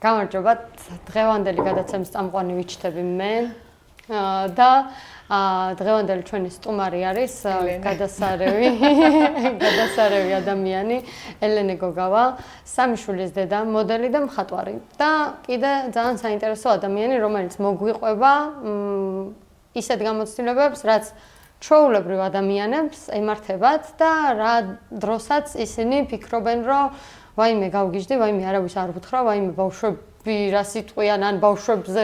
გამარჯობა, დღევანდელი გადაცემის წამყვანი ვიჩნდები მე და დღევანდელი ჩვენი სტუმარი არის გადასარევი ადამიანი ელენე გოგავა, სამი შვილის დედა, მოდელი და მხატვარი და კიდე ძალიან საინტერესო ადამიანი, რომელიც მოგვიყვება ისეთ გამოცდილებებს, რაც ჩვეულებრივ ადამიანებს ემართებათ და რა დროსაც ისინი ფიქრობენ, რომ ვაიმე გავგიჟდი, ვაიმე არავის არ ვუთხრა, ვაიმე ბავშვები რა სიტყვიან, ან ბავშვებზე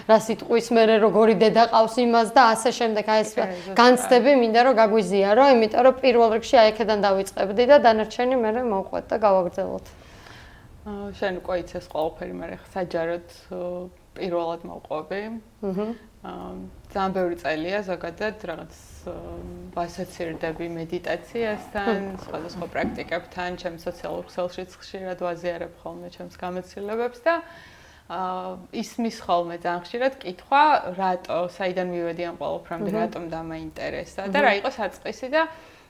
რა სიტყვის მერე როგორი დედა ყავს იმას და ასე შემდეგ, აი ეს განცდები მინდა რომ გაგვიზიარო, იმიტომ რომ პირველ რიგში აი აქედან დავიწყებდი და დანარჩენი მერე მოვყვეთ და გავაგრძელოთ. შენ უკვე იცეს ყველაფერი, მაგრამ საჯაროდ პირველად მოვყვები. ძალიან ბევრი წელია ზოგადად რაღაც ვასოცირდები მედიტაციასთან, სხვადასხვა პრაქტიკებთან, ჩემს სოციალურ ქსელშიც ხშირად ვაზიარებ ხოლმე ჩემს გამოცდილებებს და ისმის ხოლმე ძალიან ხშირად კითხვა, რატო, საიდან მივედი ამ ყველაფრამდე, რატომ დამაინტერესა და რა იყო საწყისი და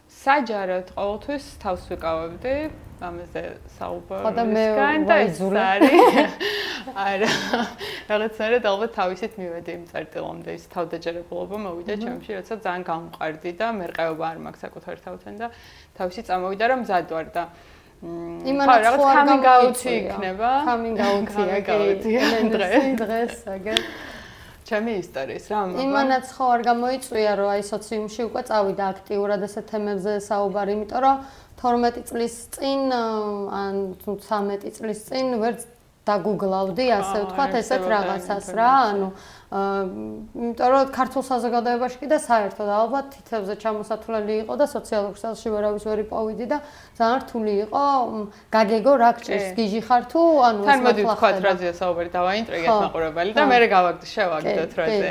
საჯაროდ ყოველთვის თავს ვიკავებდი ამაზე საუბარისგან და ეს არის არა რაღაცნაირად ალბათ თავისით მივედი იმ წერტილამდე ის თავდაჯერებულობა მოვიდა ჩემში, როცა ძალიან გამყარდი და მერყეობა არ მაქვს საკუთარ თავთან და თავისით წამოვიდა რომ მზად ვარ და იმანაც ხო არ გამიგაუთი იქნება დღეს აგერ ჩემი ისტორიის რა იმანაც ხო არ გამოიწვია რომ აი სოციუმში უკვე წავიდა აქტიურად ესეთ თემებზე საუბარი, იმიტომ რომ 12 წლის წინ ან 13 წლის წინ ვერ დაგუგლავდი, ასე ვთქვათ, ესეთ რაღაცას რა, ანუ იმიტომ რომ ქართულ საზოგადოებაში კიდე საერთოდ ალბათ თითებზე ჩამოსათვლელი იყო და სოციალურ ქსელში ვერავის ვერ იპოვიდი და ძალიან რთული იყო გაგეგო რა გჭირს, გიჟი ხარ თუ ანუ თან მოდი ვთქვათ რაზეა საუბარი, დავაინტრიგეთ მაყურებელი და მე გავაგდი შევაგდოთ რაზე.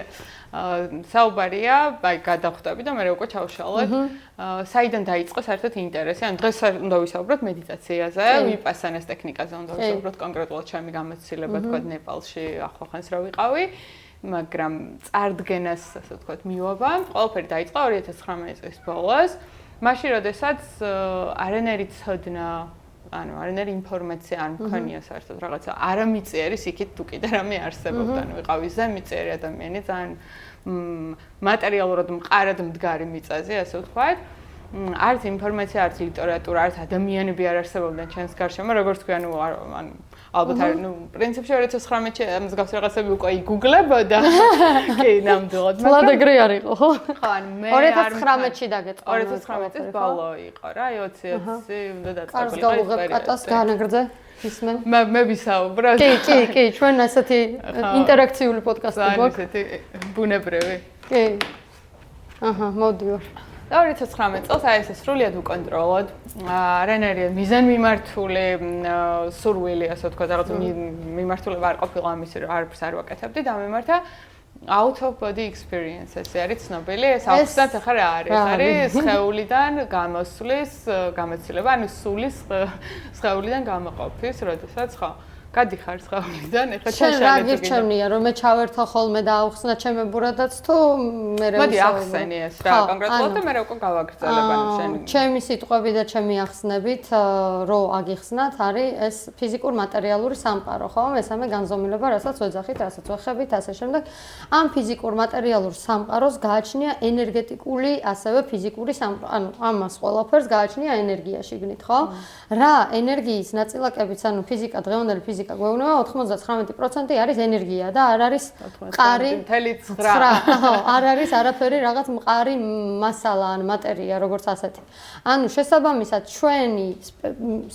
საუბარია, აი გადავხვდები და მე უკვე ჩავშალეთ. საიდან დაიწყო საერთოდ ინტერესი? ანუ დღეს უნდა ვისაუბროთ მედიტაციაზე, ვიპასანას ტექნიკაზე უნდა ვისაუბროთ კონკრეტულად ჩემი გამოცდილება თქვა ნეპალში ახლახანს რა ვიყავი, მაგრამ წარდგენას ასე ვთქვათ მივაბამ. ყველაფერი დაიწყო 2019 წლის ბოლოს. მაშინ როდესაც არანაირი ცოდნა ანუ არანაირი ინფორმაცია არ მქონია საერთოდ რაღაცა არამიწიერი იქით თუ კიდე რამე არსებობდა, ანუ ვიყავი ზემიწიერი ადამიანი, ძალიან მატერიალურად მყარად მდგარი მიწაზე, ასე ვთქვათ. არც ინფორმაცია, არც ლიტერატურა, არც ადამიანები არ არსებობდნენ ჩვენს გარშემო, როგორც თქვი, ანუ ალბათ არ, პრინციპში 2019-ში მსგავს რაღაცები უკვე იგუგლებოდა. კი, ნამდვილად. თლად ეგრე არ იყო, ხო? ხო, ანუ მე 2019-ში დაგეწყო. 2019 წლის ბოლო იყო რა, 2020 უნდა დაწყებულიყო. კარს გავუღებ კატას განაგრძე. ისმენ. მე ვისაუბრებ. კი, ჩვენ ასეთი ინტერაქციული პოდკასტი გვაქვს. ესეთი ბუნებრივი. კი. აჰა, მოდიო. და 2019 წელს აი ესე სრულიად უკონტროლოდ, არანაირი მიზანმიმართული სურვილი, ასე ვთქვათ, რაღაც მიმართულება არ ყოფილა ამისი, რომ არაფერს არ ვაკეთებდი და მიმართა out of body experience, ესე არის ცნობილი, ეს აუცილებლად ახლა რა არის? არის სხეულიდან გამოსვლის გამოცდილება, ანუ სულის სხეულიდან გამოყოფის, როდესაც ხო გადიხარ სხეულიდან, ეხლა შენ რა გირჩევნია, რომ მე ჩავერთო ხოლმე და აუხსნა ჩემებურადაც თუ მე რა მოდი ახსენი ეს რა კონკრეტულად და მე რა უკვე გავაგრძელებ ანუ შენ ჩემი სიტყვები და ჩემი ახსნებით რო აგიხსნათ არის ეს ფიზიკურ მატერიალური სამყარო, ხო? მესამე განზომილება, რასაც ვეძახით, რასაც ვეხებით, ასე შემდეგ. ამ ფიზიკურ მატერიალურ სამყაროს გააჩნია ენერგეტიკული, ასევე ფიზიკური სამყარო, ანუ ამას ყველაფერს გააჩნია ენერგია შიგნით, ხო? რა ენერგიის ნაწილაკებიც, ანუ ფიზიკა, დღევანდელი ფიზიკა გვეუბნება 99% არის ენერგია და არ არის მყარი 9. ხო, არ არის არაფერი რაღაც მყარი მასალა ან მატერია როგორც ასეთი. ანუ შესაბამისად ჩვენი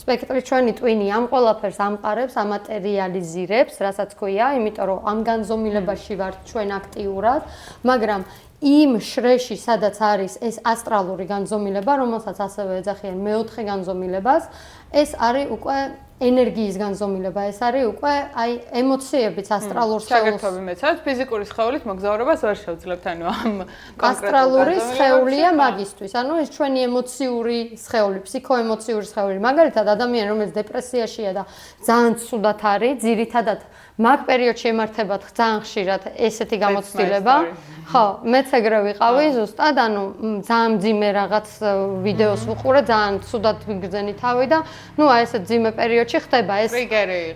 სპექტრი, ჩვენი ტვინი ამ ყველაფერს ამყარებს, ამატერიალიზირებს, რასაც ქვია, იმიტომ რომ ამ განზომილებაში ვართ ჩვენ აქტიურად, მაგრამ იმ შრეში, სადაც არის ეს ასტრალური განზომილება, რომელსაც ასევე ეძახიან მეოთხე განზომილებას, ეს არის უკვე ენერგიის განზომილება, ეს არის უკვე აი ემოციებიც ასტრალურ სხეულს. შეგერთობი მეცად, ფიზიკური სხეულით მოგზაურობას ვერ შევძლებთ, ანუ ამ ასტრალური სხეულია მაგისტვის, ანუ ეს ჩვენი ემოციური სხეული, ფსიქოემოციური სხეული. მაგალითად, ადამიანი, რომელიც დეპრესიაშია და ძალიან ცუდად არის, ძირითადად მაგ პერიოდში ემართებათ ძალიან ხშირად ესეთი გამოცდილება. ხო, მეც მეც ეგრე ვიყავი ზუსტად, ანუ ძალიან მძიმე რაღაც ვიდეოს ვუყურე, ძალიან ცუდად ვიგრძენი თავი და ნუ აი ესე მძიმე პერიოდში ხდება ეს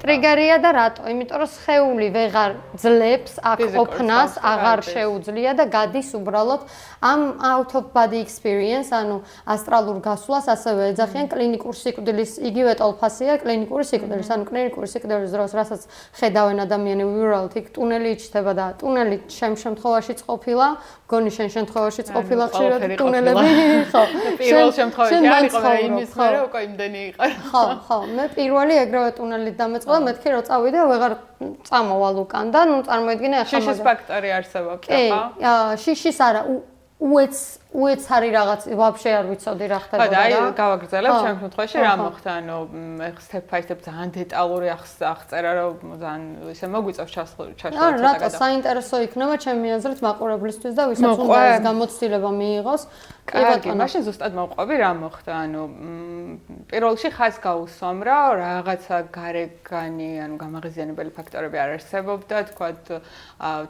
ტრიგერია და რატო? იმიტომ რომ სხეული ვეღარ ძლებს აქ ყოფნას, აღარ შეუძლია და გადის უბრალოდ ამ out of body experience, ანუ ასტრალურ გასვლას ასევე ეძახიან კლინიკურ სიკვდილის, იგივე ტოლფასია კლინიკური სიკვდილის, ანუ კლინიკური სიკვდილის დროს, რასაც ხედავენ ადამიანები ვიბრალოთ, იქ ტუნელი იჩნდება და ტუნელი შენ შემთხვევაშიც ყოფილა, გონი შენ შემთხვევაშიც ყოფილა ხშირად ტუნელები, ხო. პირველ შემთხვევაში არ იყო, მაგრამ იმის მერე უკვე იმდენი იყო. ხო, მე პირველი ეგრევე ტუნელით დამეწყდა, მეთქი რო წავიდე, ვეღარ წამოვალ უკან და ნუ წარმოიდგინე ახლა შიშის ფაქტორი არსებობს, ხო? კი, შიშის არა, უეც არის რაღაც, ვაფშე არ ვიცოდი რა ხდება. ხო, და აი გავაგრძელებ ჩემ შემთხვევაში რა მოხდა, ანუ step by step ძალიან დეტალური აღწერა, რომ ძალიან ისე მოგვიწევს ჩაშლა. რატო საინტერესო იქნება ჩემი აზრით მაყურებლისთვის და ვისაც უნდა ეს გამოცდილება მიიღოს. კარგი, მაშინ ზუსტად მოვყვები რა მოხდა, ანუ პირველ რიგში ხაზს გაუსვამ რა რაღაცა გარეგანი, ანუ გამაღიზიანებელი ფაქტორები არ არსებობდა, თქვათ,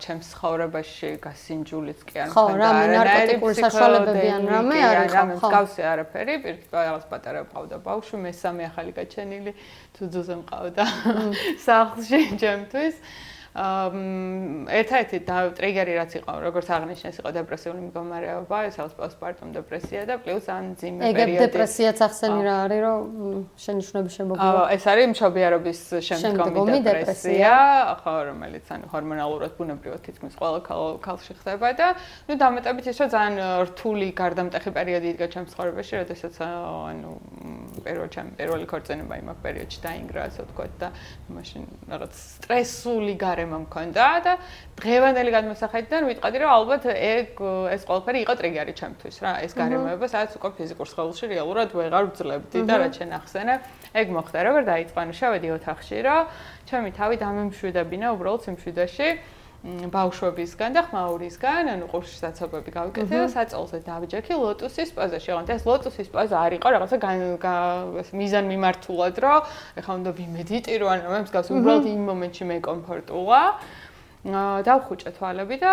ჩემს ცხოვრებაში გასინჯულიც კი არ ხო, რამე ნარკოტიკული საშუალებები ან რამე არ იყო, ხო. მსგავსი არაფერი, პირიქით რაღაც პატარა მყავდა ბავშვი, მესამე ახალი გაჩენილი, თუძუზე მყავდა სახლში ჩემთვის. ერთ-ერთი ტრიგერი რაც იყო, როგორც აღნიშნეს, იყო დეპრესიული მდგომარეობა, ეს არის პოსტპარტუმ დეპრესია და პლუს ან ძიმე პერიოდი. ეგ დეპრესიაც ახსენი რა არის, რომ შენიშვნები შემოგვიყვება. ეს არის მშობიარობის შემდგომი დეპრესია, ხო, რომელიც ანუ ჰორმონალურად ბუნებრივად თითქმის ყველა ქალში ხდება და ნუ დამეტებით ის რომ ძალიან რთული გარდამტეხი პერიოდი იდგა ჩემს ცხოვრებაში, როდესაც ანუ პირველი ქორწინება იმ პერიოდში დაინგრა, ასე ვთქვათ და მაშინ რაღაც სტრესული გარემო მქონდა და დღევანდელი გადმოსახედიდან ვიტყოდი რომ ალბათ ეს ყველაფერი იყო ტრიგერი ჩემთვის რა, ეს გარემოება, სადაც უკვე ფიზიკურ სხეულში რეალურად ვეღარ ვძლებდი და რაც შენახსენე, ეგ მოხდა, როგორ დაიწყო, ანუ შევედი ოთახში რომ ჩემი თავი დამემშვიდებინა უბრალოდ სიმშვიდეში. ბავშვებისგან და ხმაურისგან, ანუ ყურში საცობები გავიკეთე და საწოლზე დავიჯექი ლოტუსის პოზაში. ოღონდ ეს ლოტუსის პოზა არ იყო რაღაცა მიზან მიმართულად, რომ ეხლა უნდა ვიმედიტირო, ანუ მე მსგავს უბრალოდ იმ მომენტში მე კომფორტულა. დავხუჭე თვალები და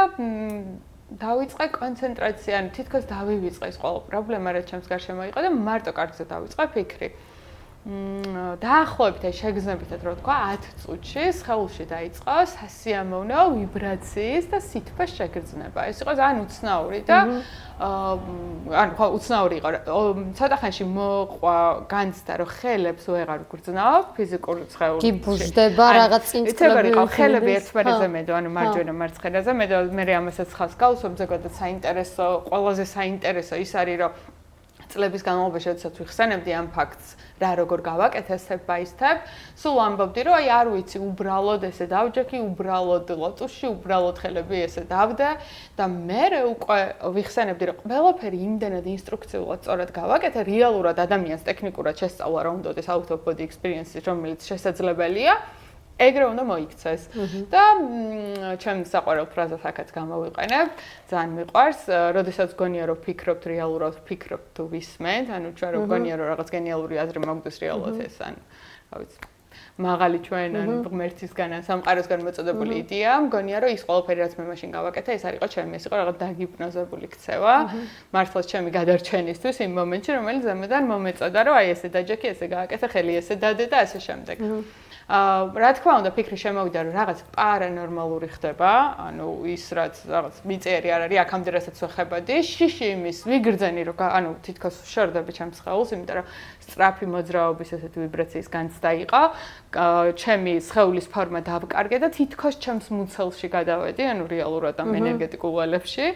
დავიწყე კონცენტრაცია, ანუ თითქოს დავივიწყე ეს ყველა პრობლემა, რაც ჩემს გარშემო იყო და მარტო კარგზე დავიწყე ფიქრი. დაახლოებით შეგრძნებითად რო თქვა 10 წუთში სხეულში დაიწყო სასიამოვნო ვიბრაციის და სითბოს შეგრძნება. ეს იყო ძალიან უცნაური და ანუ ხო უცნაური იყო. ცოტა ხანში მოყვა განცდა რომ ხელებს ვეღარ ვგრძნობ ფიზიკურ სხეულში. გიბუჟდება რაღაც წინწკლები. იყო ხელები ერთმანეთზე მედო, ანუ მარჯვენა მარცხენაზე მედო მე ამასაც ხალხს გავუსვამ ზოგადად საინტერესო, ყველაზე საინტერესო ის არის რომ წლების განმავლობაში როდესაც ვიხსენებდი ამ ფაქტს, რა როგორ გავაკეთე step by step, სულ ამბობდი რომ აი არ ვიცი, უბრალოდ ესე დავჯექი, უბრალოდ ლოტუსში, უბრალოდ ხელები ესე დავდე და მე უკვე ვიხსენებდი რომ ყველაფერი იმდენად ინსტრუქციულად სწორად გავაკეთე, რეალურად ადამიანს ტექნიკურად შესწავლა რა უნდა ეს out of body experience, რომელიც შესაძლებელია. ეგრე უნდა მოიქცეს და ჩემ საყვარელ ფრაზას აქაც გამოვიყენებ, ძალიან მიყვარს, როდესაც გონია რომ ფიქრობთ რეალურად, ფიქრობთ თუ ვისმენთ, ანუ ჩვენ რომ გონია რომ რაღაც გენიალური აზრი მოგდეს რეალურად ეს ან რა ვიცი მაღალი ჩვენ ან ღმერთისგან ან სამყაროსგან მოწოდებული იდეა, მგონია რომ ის ყველაფერი რაც მე მაშინ გავაკეთე, ეს არ იყო ჩემი, ეს იყო რაღაც დაგიპნოზებული ქცევა, მართლაც ჩემი გადარჩენისთვის იმ მომენტში, რომელიც ზემოდან მომეწოდა, რომ აი ესე დაჯექი, ესე გააკეთე, ხელი ესე დადე და ასე შემდეგ. რა თქმა უნდა, ფიქრი შემოვიდა, რომ რაღაც პარანორმალური ხდება, ანუ ის რაც რაღაც მიწერი არ არის, აქამდე რასაც ვეხებოდი, შიში იმის ვიგრძენი, რომ ანუ თითქოს შორდები ჩემს სხეულს, იმიტომ რომ სწრაფი მოძრაობის ესეთი ვიბრაციის განცდა იყო, ჩემი სხეულის ფორმა დავკარგე და თითქოს ჩემს მუცელში გადავედი, ანუ რეალურად ამ ენერგეტიკულ ველებში.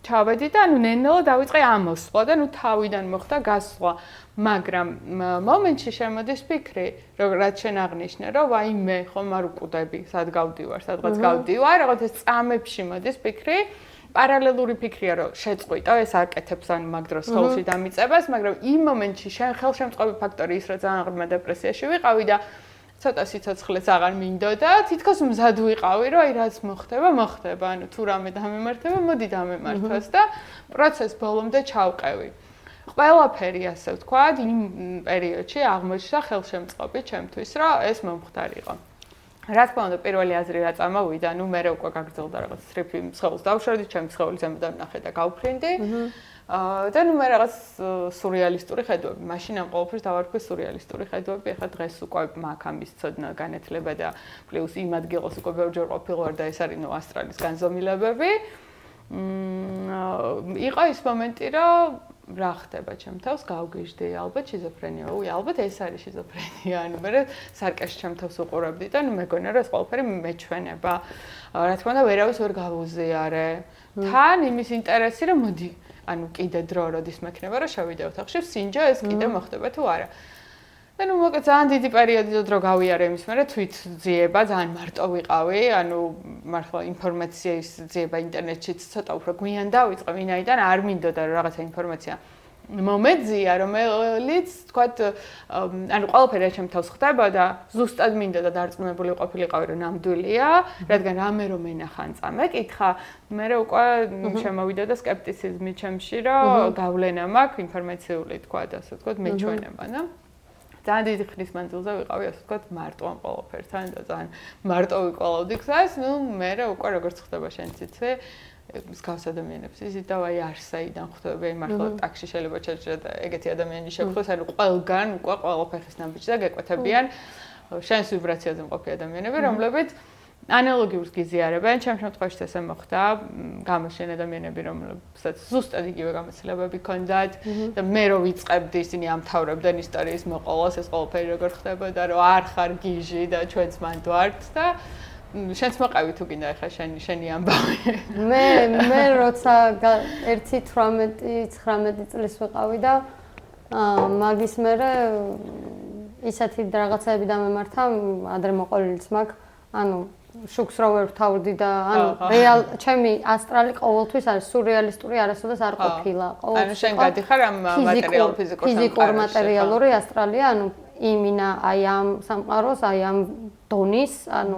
ჩავედი და ანუ ნენელა დავიწყე ამოსვლა და ნუ თავიდან მოხდა გასვლა. მაგრამ მომენტში შემოდის ფიქრი, რომ რაც შენ აღნიშნე, რომ ვაიმე, ხომ არ უკვდები, სად გავდივარ, სადღაც გავდივარ, რაღაც ეს წამებში მოდის ფიქრი. პარალელური ფიქრია, რომ შეწყვიტო, ეს აკეთებს ან მაგ დროს ხელში დამიწებას, მაგრამ იმ მომენტში შენ ხელშემწყობი ფაქტორი ის, რომ ძალიან ღრმა დეპრესიაში ვიყავი და ცოტა სიცოცხლეც აღარ მინდოდა, თითქოს მზად ვიყავი, რომ აი რაც მოხდება, ანუ თუ რამე დამემართება, მოდი დამემართოს და პროცესს ბოლომდე ჩავყევი. ყველაფერი ასე ვთქვათ, იმ პერიოდში აღმოჩნდა ხელშემწყობი ჩემთვის, რომ ეს მომხდარიყო. რა თქმა უნდა, პირველი აზრი რა წამოვიდა, ნუ მე უკვე გაგრძელდა რაღაც სტრიფი მსხეულს დავშორდი, ჩემი მსხეული ზემოდან ნახე და გავფრინდი. და ნუ მე რაღაც სურეალისტური ხედვები, მაშინ ამ ყოველფერს დავარქვი სურეალისტური ხედვები, ახლა დღეს უკვე მაქვს ამის ცოდნა განათლება და პლუს იმ ადგილას უკვე ბევრჯერ ყოფილვარ და ეს არის ნუ ასტრალის განზომილებები. იყო ის მომენტი, რომ რა ხდება ჩემ თავს, გავგეჟდი ალბათ შიზოფრენია. ალბათ ეს არის შიზოფრენია. ანუ მე სარკაშ ჩემ თავს უყურებდი და ნუ მეგონა რომ ეს ყველაფერი მეჩვენება. რა თქმა უნდა, ვერავის ვერ გავუზიარე. თან იმის ინტერესი რომ მოდი, ანუ კიდე დრო როდის მექნება რომ შევიდე ოთახში, სინჯა ეს კიდე მოხდება თუ არა. და ნუ მოკლედ ძალიან დიდი პერიოდი დრო გავიარე იმის მერე თვით ძიება, ძალიან მარტო ვიყავი, ანუ მართლა ინფორმაციის ძიება ინტერნეტშიც ცოტა უფრო გვიან დავიწყე, ვინაიდან არ მინდოდა რომ რაღაცა ინფორმაცია მომეძია, რომელიც თქვათ, ანუ ყველაფერი ჩემ თავს ხდებოდა, ზუსტად მინდოდა დარწმუნებული ყოფილიყავი რომ ნამდვილია, რადგან რამე რომ ენახა ან წამეკითხა, მე უკვე შემოვიდა და სკეპტიციზმი ჩემში, რომ გავლენა მაქვს ინფორმაციული თქვათ, ასე თქვათ, მეჩვენება, და ძალიან დიდი ხნის მანძილზე ვიყავი, ასე ვთქვათ, მარტო ამ ყველაფერთან და ძალიან მარტო ვიყოლავდი გზას, ნუ მე უკვე როგორც ხდება შენ ციცი, მსგავს ადამიანებს იზიდ და აი არსაიდან ხვდები, მართლა ტაქსში შეიძლება ჩაჭრა და ეგეთი ადამიანი შეგხვდეს, ანუ ყველგან უკვე ყველაფერს ნაბიჯს და გეკვეთებიან შენს ვიბრაციაზე მყოფი ადამიანები, რომლებიც ანალოგიურს გიზიარებენ, ჩემ შემთხვევაში ესე მოხდა, გამოჩენ ადამიანები, რომლებსაც ზუსტად იგივე გამოცდილებები ჰქონდათ და მე რო ვიწყებდი, ისინი ამთავრებდნენ ისტორიის მოყოლას, ეს ყველაფერი როგორ ხდებოდა, რომ არ ხარ გიჟი და ჩვენც მანდ ვართ და შენც მოყავი თუ გინდა ახლა შენი ამბავი. მე როცა 18-19 წლის ვიყავი და მაგის მერე ისეთი რაღაცები დამემართა, ადრე მოყოლილიც მაქვს, ანუ შუქს რო ვერ ვთავრდი და ანუ ჩემი ასტრალი ყოველთვის არის სურეალისტური, არასოდეს არ ყოფილა. ანუ შენ გადიხარ ამ მატერიალ ფიზიკურ სამყაროში. ფიზიკურ მატერიალური ასტრალია, ანუ იმინა აი ამ სამყაროს, აი ამ დონის, ანუ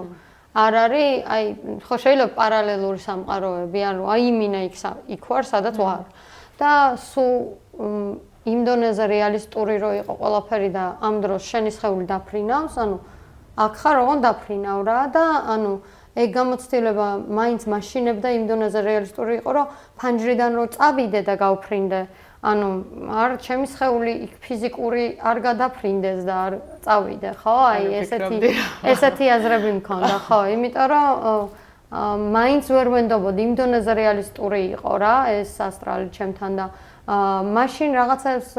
არ არის, აი ხო შეიძლება პარალელური სამყაროები, ანუ აი იმინა იქ ვარ, სადაც ვარ. და სულ იმ დონეზე რეალისტური რო იყო ყველაფერი და ამ დროს შენი სხეული დაფრინავს, ანუ აქ ხარ ოღონდ დაფრინავ რა და ანუ ეგ გამოცდილება მაინც მაშინებდა იმ დონეზე რეალისტური იყო, რომ ფანჯრიდან რო წავიდე და გავფრინდე, ანუ არ ჩემი სხეული იქ ფიზიკური არ გადაფრინდეს და არ წავიდე, ხო? აი ესეთი აზრები მქონდა, ხო? იმიტომ რომ მაინც ვერ ვენდობოდი იმ დონეზე რეალისტური იყო რა ეს ასტრალი ჩემთან და მაშინ რაღაცებს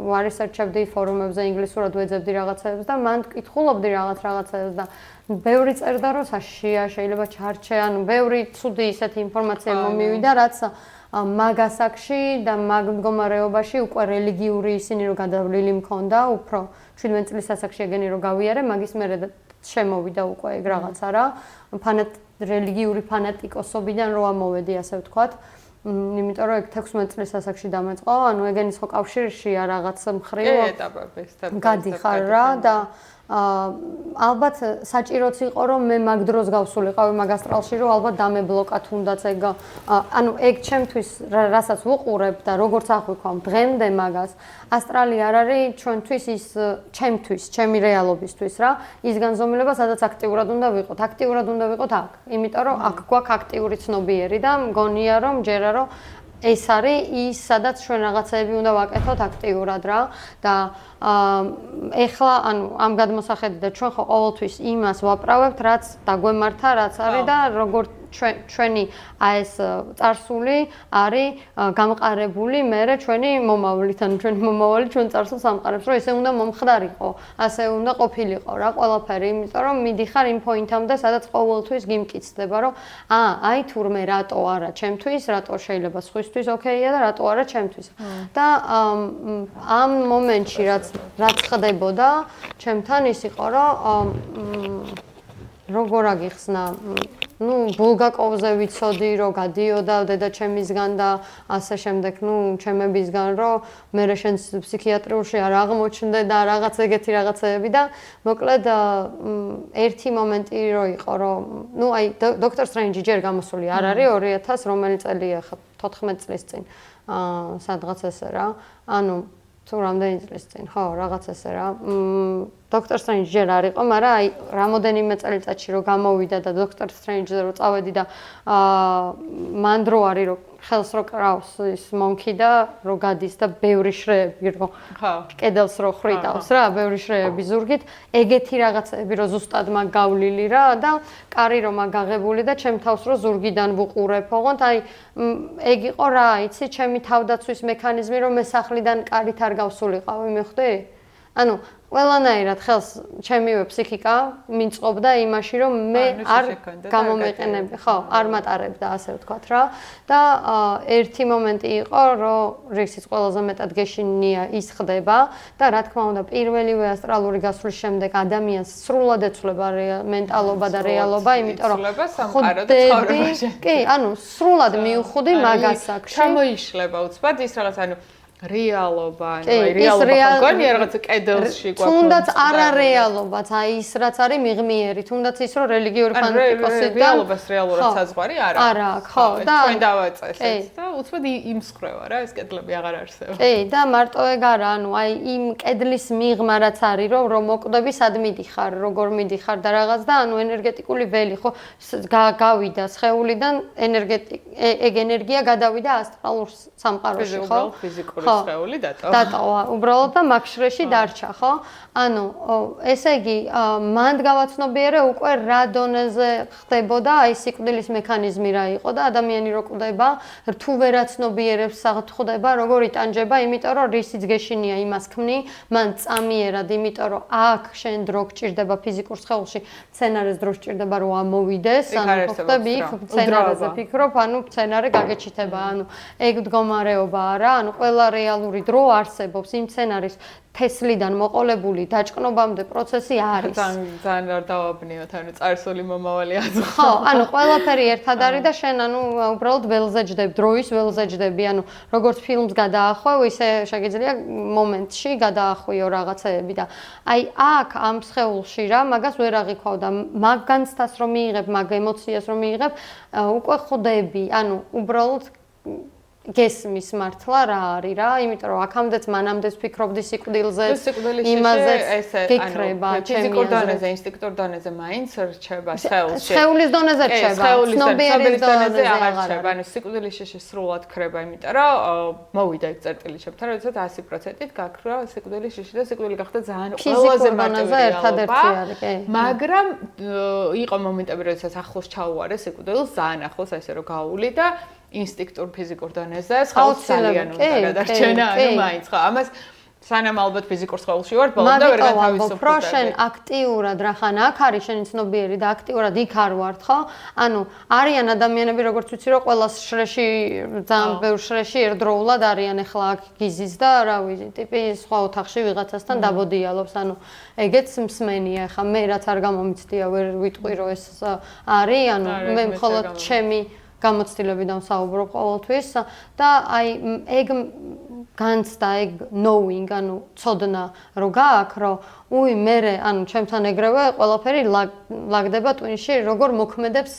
ვარისერჩებდი ფორუმებზე, ინგლისურად ვეძებდი რაღაცებს და მან კითხულობდი რაღაცებს და ბევრი წერდა რომ საშია შეიძლება ჩარჩე, ანუ ბევრი ცუდი ისეთი ინფორმაცია მომივიდა, რაც მაგ ასაკში და მაგ მდგომარეობაში უკვე რელიგიური ისინი რომ გადავლილი მქონდა, უფრო 17 წლის ასაკში ეგენი რომ გავიარე, მაგის მერე შემოვიდა უკვე ეგ რაღაცა რა, რელიგიური ფანატიკოსობიდან რო ამოვედი, ასე ვთქვათ. იმიტომ რომ ეგ 16 წლის ასაკში დამეწყო, ანუ ეგენის ხო კავშირშია რაღაც მხრივ გადიხარ რა და ალბათ საჭიროც იყო რომ მე მაგ დროს გავსულიყავი მაგ ასტრალში, რომ ალბათ დამებლოკა თუნდაც ეგ ანუ ეგ ჩემთვის რასაც ვუყურებ და როგორც აღვიქვამ დღემდე მაგას ასტრალი არ არის ჩვენთვის ის ჩემთვის, ჩემი რეალობისთვის რა, ის განზომილება სადაც აქტიურად უნდა ვიყოთ. აქტიურად უნდა ვიყოთ აქ, იმიტომ რომ აქ გვაქვს აქტიური ცნობიერი და მგონია რომ ჯერა რომ ეს არის ის სადაც ჩვენ რაღაცები უნდა ვაკეთოთ აქტიურად რა და ეხლა ანუ ამ გადმოსახედით და ჩვენ ხო ყოველთვის იმას ვაправებთ რაც დაგვემართა რაც არის და როგორ ჩვენი აი ეს წარსული არის გამყარებული მერე ჩვენი მომავლით ანუ ჩვენი მომავალი ჩვენ წარსულს ამყარებს რომ ესე უნდა მომხდარიყო ასე უნდა ყოფილიყო რა ყველაფერი იმიტომ რომ მიდიხარ იმ პოინტამდე სადაც ყოველთვის გიმკიცდება რომ აი თურმე რატო არა ჩემთვის რატო შეიძლება სხვისთვის ოკეია და რატო არა ჩემთვის და ამ მომენტში რაც ხდებოდა ჩემთან ის იყო რომ როგორ აგიხსნა ну ბულგაკოვზე ვიცოდი რომ გადიოდა დედა ჩემისგან და ასე შემდეგ ну ჩემებისგან რომ მე შენს ფსიქიატრიულში არ აღმოჩნდე და რაღაც ეგეთი რაღაცეები და მოკლედ ერთი მომენტი რო იყო რომ ну აი დოქტორ სტრენჯი ჯერ გამოსული არ არის 2000 რომელი წელია ხა 14 წლის წინ სადღაც ესე რა ანუ თუ რამდენი წლის წინ ხო რაღაც ესე რა დოქტორ სტრენჯი ჯერ არ იყო, მაგრამ აი რამოდენიმე წელიწადში რო გამოვიდა და დოქტორ სტრენჯზე რო წავედი და მან დრო არის რომ ხელს რო კრავს ის მონკი და რო გადის და ბევრი შრეები რო კედელს რო ხრიტავს რა, ბევრი შრეები ზურგით, ეგეთი რაღაცები რო ზუსტად მაგ გავლილი რა და კარი რომ აგაღებული და ჩემ თავს რო ზურგიდან ვუყურებ, ოღონდ აი ეგ იყო რა, იცი, ჩემი თავდაცვის მექანიზმი რომ მე სახლიდან კარით არ გავსულიყავი, მიხვდი? ანუ ყველანაირად ხელს ჩემივე ფსიქიკა მიწყობდა იმაში რომ მე არ გამომეყენები, ხო, არ მატარებდა ასე ვთქვათ რა და ერთი მომენტი იყო რომ რისიც ყველაზე მეტად გეშინია ის ხდება და რა თქმა უნდა პირველივე ასტრალური გასვლის შემდეგ ადამიანს სრულად ეცვლება მენტალობა და რეალობა, იმიტომ რომ ხვდები, კი, ანუ სრულად მივხვდი მაგას აქში. ჩამოიშლება უცბად ის რაღაც ანუ რეალობა, ანუ რეალობა გონია რაღაცა კედელში გვაქვს. თუნდაც არარეალობაც, აი ის რაც არის მიღმიერი, თუნდაც ის რომ რელიგიური ფანატიკოსი და რეალობას რეალურად საზღვარი არა. არა, ხო, და ჩვენ დავაწესეთ და უცბად იმსხრევა რა, ეს კედლები აღარ არსებობს. კი, და მარტო ეგ არა, ანუ აი იმ კედლის მიღმა რაც არის, რომ მოკვდები სად მიდიხარ, როგორ მიდიხარ და რაღაც და ანუ ენერგეტიკული ველი, ხო, გავიდა სხეულიდან ეგ ენერგია გადავიდა ასტრალურ სამყაროში, ხო? ფიზიკური სხეული დატოვა. დატოვა, უბრალოდ და მაგშრეში დარჩა, ხო? ანუ ესე იგი, მანდ გავაცნობიერე უკვე რა დონეზე ხდებოდა აი სიკვდილის მექანიზმი რა იყო და ადამიანი რო კვდება, თუ ვერაცნობიერებს ხდება, როგორ იტანჯება, იმიტომ რომ რისიც გეშინია იმას ქმნი, მან წამიერად, იმიტომ რომ აქ შენ დრო გჭირდება ფიზიკურ სხეულში, მცენარეს დრო გჭირდება რომ ამოვიდეს, ანუ ხდები იქ მცენარეზე ფიქრობ, ანუ მცენარე გაგეჩითება, ანუ ეგ მდგომარეობაა რა, ანუ ყველა რეალური დრო არსებობს იმ მცენარის თესლიდან მოყოლებული დაჭკნობამდე პროცესი არის. ძალიან არ დავაბნიოთ, ანუ წარსული მომავალი აზრი. ხო, ანუ ყველაფერი ერთად არის და შენ ანუ უბრალოდ ველზე ჯდებ, დროის ველზე ჯდები, ანუ როგორც ფილმს გადაახვევ, ისე შეგიძლია მომენტში გადაახვიო რაღაცეები და აი აქ ამ სხეულში რა, მაგას ვერ აღიქვავ და მაგ განცდას რომ მიიღებ, მაგ ემოციას რომ მიიღებ, უკვე ხვდები, ანუ უბრალოდ გესმის მართლა რა არის რა, იმიტომ რომ აქამდეც მანამდეც ფიქრობდი სიკვდილზე, იმაზეც გიქრება ჩემი ფიზიკურ დონეზე, ინსტინქტურ დონეზე მაინც რჩება სხეულში. სხეულის დონეზე რჩება, ცნობიერის დონეზე აღარ რჩება, ანუ სიკვდილის შეშე სრულად ქრება, იმიტომ რომ მოვიდა ეგ წერტილი ჩემთან, როდესაც 100%-ით გაქრა სიკვდილის შეშე და სიკვდილი გახდა ძალიან ყველაზე მარტივი რეალობა. მაგრამ იყო მომენტები, როდესაც ახლოს ჩაუვარე სიკვდილს, ძალიან ახლოს ასე რომ გაული და ინსტინქტურ ფიზიკურ დონეზე სხეულს ძალიან უნდა გადარჩენა, ანუ მაინც ხო, ამას სანამ ალბათ ფიზიკურ სხეულში ვარ, ბოლომდე ვერ გათავისუფლებ. რო შენ აქტიურად რახან აქ არის შენი ცნობიერი და აქტიურად იქ არ ვართ, ხო? ანუ არიან ადამიანები, როგორც ვიცი, რომ ყველა შრეში, ძალიან ბევრ შრეში ერთდროულად არიან, ახლა აქ გიზის და რა ვიცი, ტიპი სხვა ოთახში ვიღაცასთან დაბოდიალობს, ანუ ეგეც მსმენია, ახლა მე რაც არ გამომიცდია, ვერ ვიტყვი, რომ ეს არის, ანუ მე მხოლოდ ჩემი გამოცდილებიდან ვსაუბრობ ყოველთვის და აი ეგ განცდა, ეგ knowing, ანუ ცოდნა რო გააქვს, რომ უი მერე, ანუ ჩემთან ეგრევე ყველაფერი ლაგდება ტვინში, როგორ მოქმედებს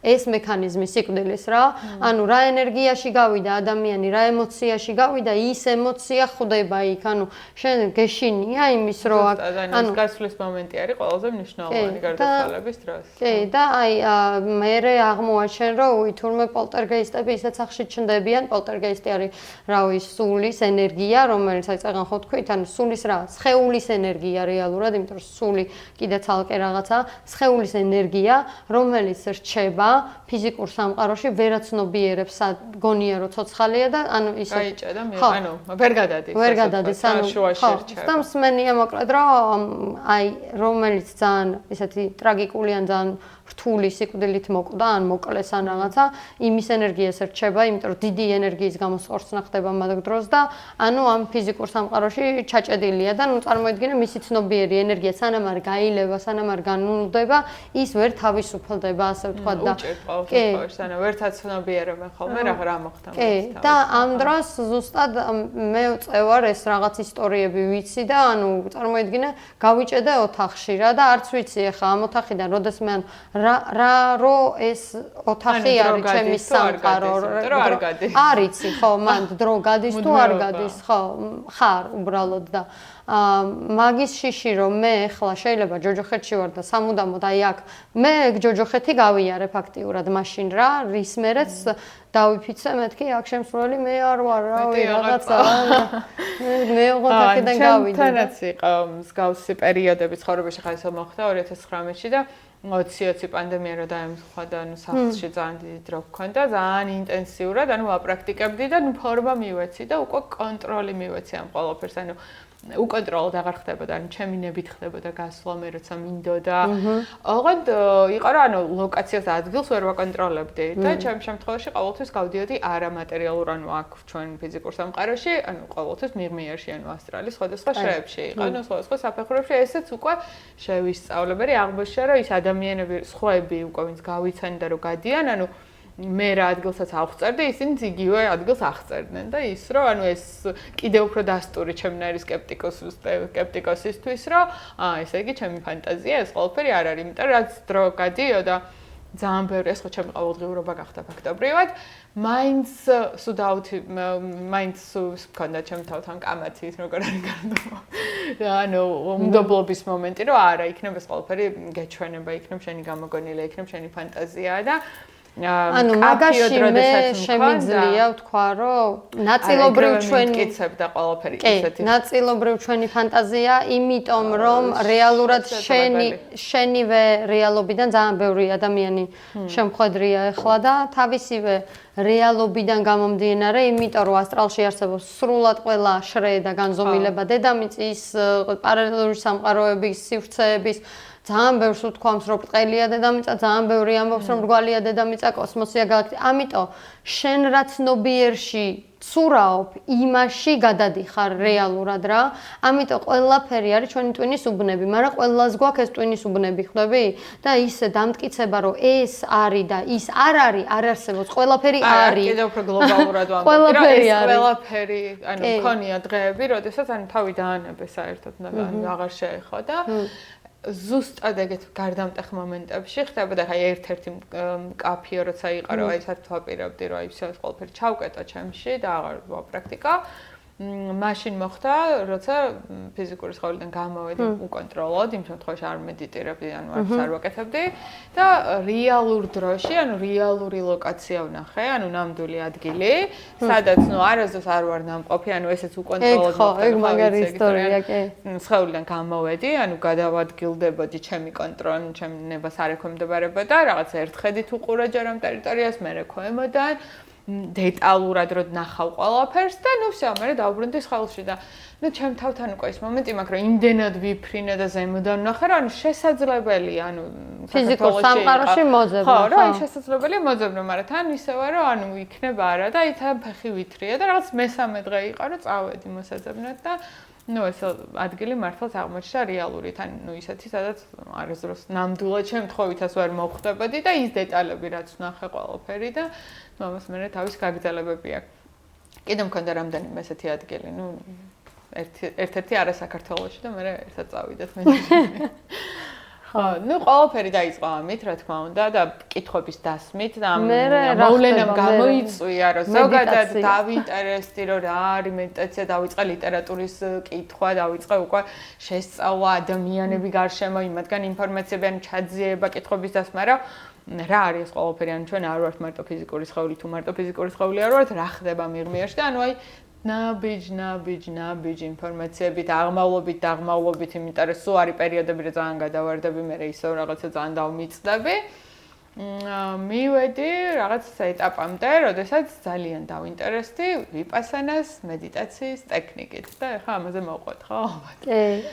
ეს მექანიზმი სიკვდილის რა. ანუ რა ენერგიაში გავიდა ადამიანი, რა ემოციაში გავიდა, ის ემოცია ხვდება იქ, ანუ შენ გეშინია იმის რო აქ, ანუ გასვლის მომენტი არის ყველაზე მნიშვნელოვანი გარდაცვალების დროს. კი, და აი მერე აღმოაჩენ, რომ უი თურმე პოლტერგეისტები ისეთ სახში ჩნდებიან, პოლტერგეისტი არის რავი სულის ენერგია, რომელიც აი წაღან ხო თქვით, ანუ სულის რა, სხეულის ენერგია რეალურად, იმიტომ რომ სული კიდე ცალკე რაღაცა, სხეულის ენერგია, რომელიც რჩება ფიზიკურ სამყაროში, ვერაცნობიერებს, გონია რომ ცოცხალია და ანუ ისე გაიჭედა, ანუ ვერ გადადის. ვერ გადადის, ანუ შუაში რჩება. და მსმენია მოკლედ რომ აი რომელიც ძალიან ისეთი ტრაგიკული ან ძალიან რთული სიკვდილით მოკვდა, ან მოკლეს ან რაღაცა, იმის ენერგიას რჩება, იმიტომ რომ დიდი ენერგიის გამოსხორცნა ხდება მაგ დროს და ანუ ამ ფიზიკურ სამყაროში ჩაჭედილია და ნუ წარმოიდგინე მისი ცნობიერი ენერგია სანამ არ გაილევა, სანამ არ განულდება, ის ვერ თავისუფლდება, ასე ვთქვათ და კი, სანამ ვერ თაცნობიერებენ ხოლმე რა მოხდა. კი, და ამ დროს ზუსტად მე ვწევარ ეს რაღაც ისტორიები ვიცი და ანუ წარმოიდგინე გავიჭედე ოთახში რა და არც ვიცი ახლა ამ ოთახიდან როდესმე ან რა რო ეს ოთახი არის ჩემი სამყარო არიცი ხო მან დრო გადის თუ არ გადის ხო ხარ უბრალოდ და მაგის შიში რომ მე ახლა შეიძლება ჯოჯოხეთში ვარ და სამუდამოდ აი აქ მე ჯოჯოხეთი გავიარე ფაქტიურად მაშინ რა რის მერეც დავიფიცე მეთქი აქ შემსვლელი მე არ ვარ რავი რაღაცა მე ოთახიდან გავიდე თანაც იყო მსგავსი პერიოდები ცხოვრებაში ხა ისე მოხდა 2019-ში და 20 პანდემია რო დაემთხვა და ანუ სახლში ძალიან დიდი დრო გქონდა ძალიან ინტენსიურად ანუ აპრაქტიკებდი და ნუ ფორმა მივეცი და უკვე კონტროლი მივეცი ამ ყველაფერს ანუ უკონტროლოდ აღარ ხდებოდა, ანუ ჩემი ნებით ხდებოდა გასვლა მე როცა მინდოდა. ოღონდ იყო რა, ანუ ლოკაციას და ადგილს ვერ ვაკონტროლებდი და ჩემ შემთხვევაში ყოველთვის გავდიოდი არამატერიალურ, ანუ აქ ჩვენ ფიზიკურ სამყაროში, ანუ ყოველთვის მიღმიერში, ანუ ასტრალის სხვადასხვა შრეებში იყო, ანუ სხვადასხვა საფეხურებში, ესეც უკვე შევისწავლებერი აღმოჩნდა, რომ ის ადამიანები, სხვაები უკვე ვინც გავიცანდა რომ გადიან, ანუ მე რა ადგილსაც ავხწერდი, ისინი იგივე ადგილს აღწერდნენ და ის რომ ანუ ეს კიდევ უფრო დასტური ჩემნაირი სკეპტიკოსისთვის რომ ესე იგი ჩემი ფანტაზია ეს ყველაფერი არ არის, იმიტომ რომ რაც დრო გადიოდა ძალიან ბევრი ეს ხო ჩემი ყოველდღიურობა გახდა ფაქტობრივად, მაინც მქონდა ჩემ თავთან კამათი ის როგორ არის გარდავა. ანუ უმდობლობის მომენტი რომ არა, იქნება ეს ყველაფერი გეჩვენება, იქნება შენი გამოგონილი, იქნება შენი ფანტაზია და ანუ მაგაში მე შემიძლია ვთქვა, რომ ნაწილობრივ ჩვენი მკიცებდა ყველაფერი ისეთი. ნაწილობრივ ჩვენი ფანტაზია, იმიტომ რომ რეალურად შენივე რეალობიდან ძალიან ბევრი ადამიანი შემხედრია ახლა და თავისივე რეალობიდან გამომდინარე, იმიტომ რომ ასტრალში არსებობს სრულად ყველა შრე და განზომილება დედამიწის, პარალელური სამყაროების, სივრცეების ძალიან ბევრს უთქვამს, რომ ბრტყელია დედამიწა, ძალიან ბევრი ამბობს, რომ მრგვალია დედამიწა, კოსმოსია, გალაქტიკა. ამიტომ შენ რაც ნობიერში ცურავ, იმაში გადადიხარ რეალურად რა. ამიტომ ყველაფერი არის ჩვენი ტვინის უბნები, მაგრამ ყველას გვაქვს ეს ტვინის უბნები, ხვდები? და ისე დამტკიცება, რომ ეს არის და ის არ არის, არ არსებობს, ყველაფერი არის. კიდევ უფრო გლობალურად ვამბობ, რომ ეს ყველაფერი, ანუ მქონია დღეები, როდესაც ანუ თავი დაანებე საერთოდ, ანუ აღარ შეეხო და ზუსტად ეგეთ გარდამტეხ მომენტებში ხდებოდა, ხა ერთ-ერთი კაფეო როცა იყო, რომ აი საერთოდ ვაპირებდი, რომ აი ეს ყველაფერი ჩავკეტო ჩემში და აღარ ვაპრაქტიკა. მაშინ მოხდა, როცა ფიზიკური სხეულიდან გამოვედი უკონტროლოდ, იმ შემთხვევაში არ მედიტირებდი, ანუ არც არ ვაკეთებდი და რეალურ დროში, ანუ რეალური ლოკაცია ვნახე, ანუ ნამდვილი ადგილი, სადაც ნუ არასდროს არ ვარ ნამყოფი, ანუ ესეც უკონტროლოდ მოხდა. ეგ მაგარი ისტორია, კი. სხეულიდან გამოვედი, ანუ გადავადგილდებოდი ჩემი კონტროლი, ჩემი ნებას არ ექვემდებარებოდა, რაღაც ერთხედით უყურე ჯერ ამ ტერიტორიას, მერე ქვემოდან დეტალურად რო ნახავ ყველაფერს და ნუ всё, მე დავბრუნდი სხეულში და ნუ ჩემ თავთან უკვე ის მომენტი მაქვს, რომ იმდენად ვიფრინე და ზემოდან ვნახე, რომ ანუ შესაძლებელია, ანუ ფიზიკურ სამყაროში მოძებნა. ხო, რა, შესაძლებელია მოძებნა, მაგრამ თან ისევა, რომ ანუ იქნება არა და აი თან ფეხი ვითრია და რაღაც მესამე დღე იყო, რომ წავედი მოსაძებნად და ნუ ეს ადგილი მართლაც აღმოჩნდა რეალური, თან ნუ ისეთი, სადაც არასდროს ნამდვილად შემთხვევითაც ვერ მოხვდებოდი და ის დეტალები, რაც ვნახე ყველაფერი და ამას მე თავის გაგრძელებები აქვს. კიდევ მქონდა რამდენიმე ესეთი ადგილი, ნუ ერთ-ერთი არა საქართველოში და მე ერთად წავიდეთ მე. ხო, ნუ ყველაფერი დაიწყო ამით, რა თქმა უნდა და კითხვების დასმით და ამ მოვლენამ გამოიწვია, რომ ზოგადად დავინტერესდი, რომ რა არის მედიტაცია, დავიწყე ლიტერატურის კითხვა, დავიწყე უკვე შესწავლა ადამიანები გარშემო, იმათგან ინფორმაციები ან ჩაძიება კითხვების დასმა, რა არის ეს ყველაფერი, ან ჩვენ არ ვართ მარტო ფიზიკური სხეული, თუ მარტო ფიზიკური სხეული არ ვართ, რა ხდება მიღმიერში და ანუ აი ნაბიჯ ინფორმაციებით, აღმავლობით, იმიტომ რომ სულ არის პერიოდები, რომ ძალიან გადავარდები, მე ისევ რაღაცა ძალიან დავმიწდები. მივედი რაღაც ეტაპამდე, როდესაც ძალიან დავინტერესდი ვიპასანას მედიტაციის ტექნიკით და ეხლა ამაზე მოვყვეთ, ხო? კი,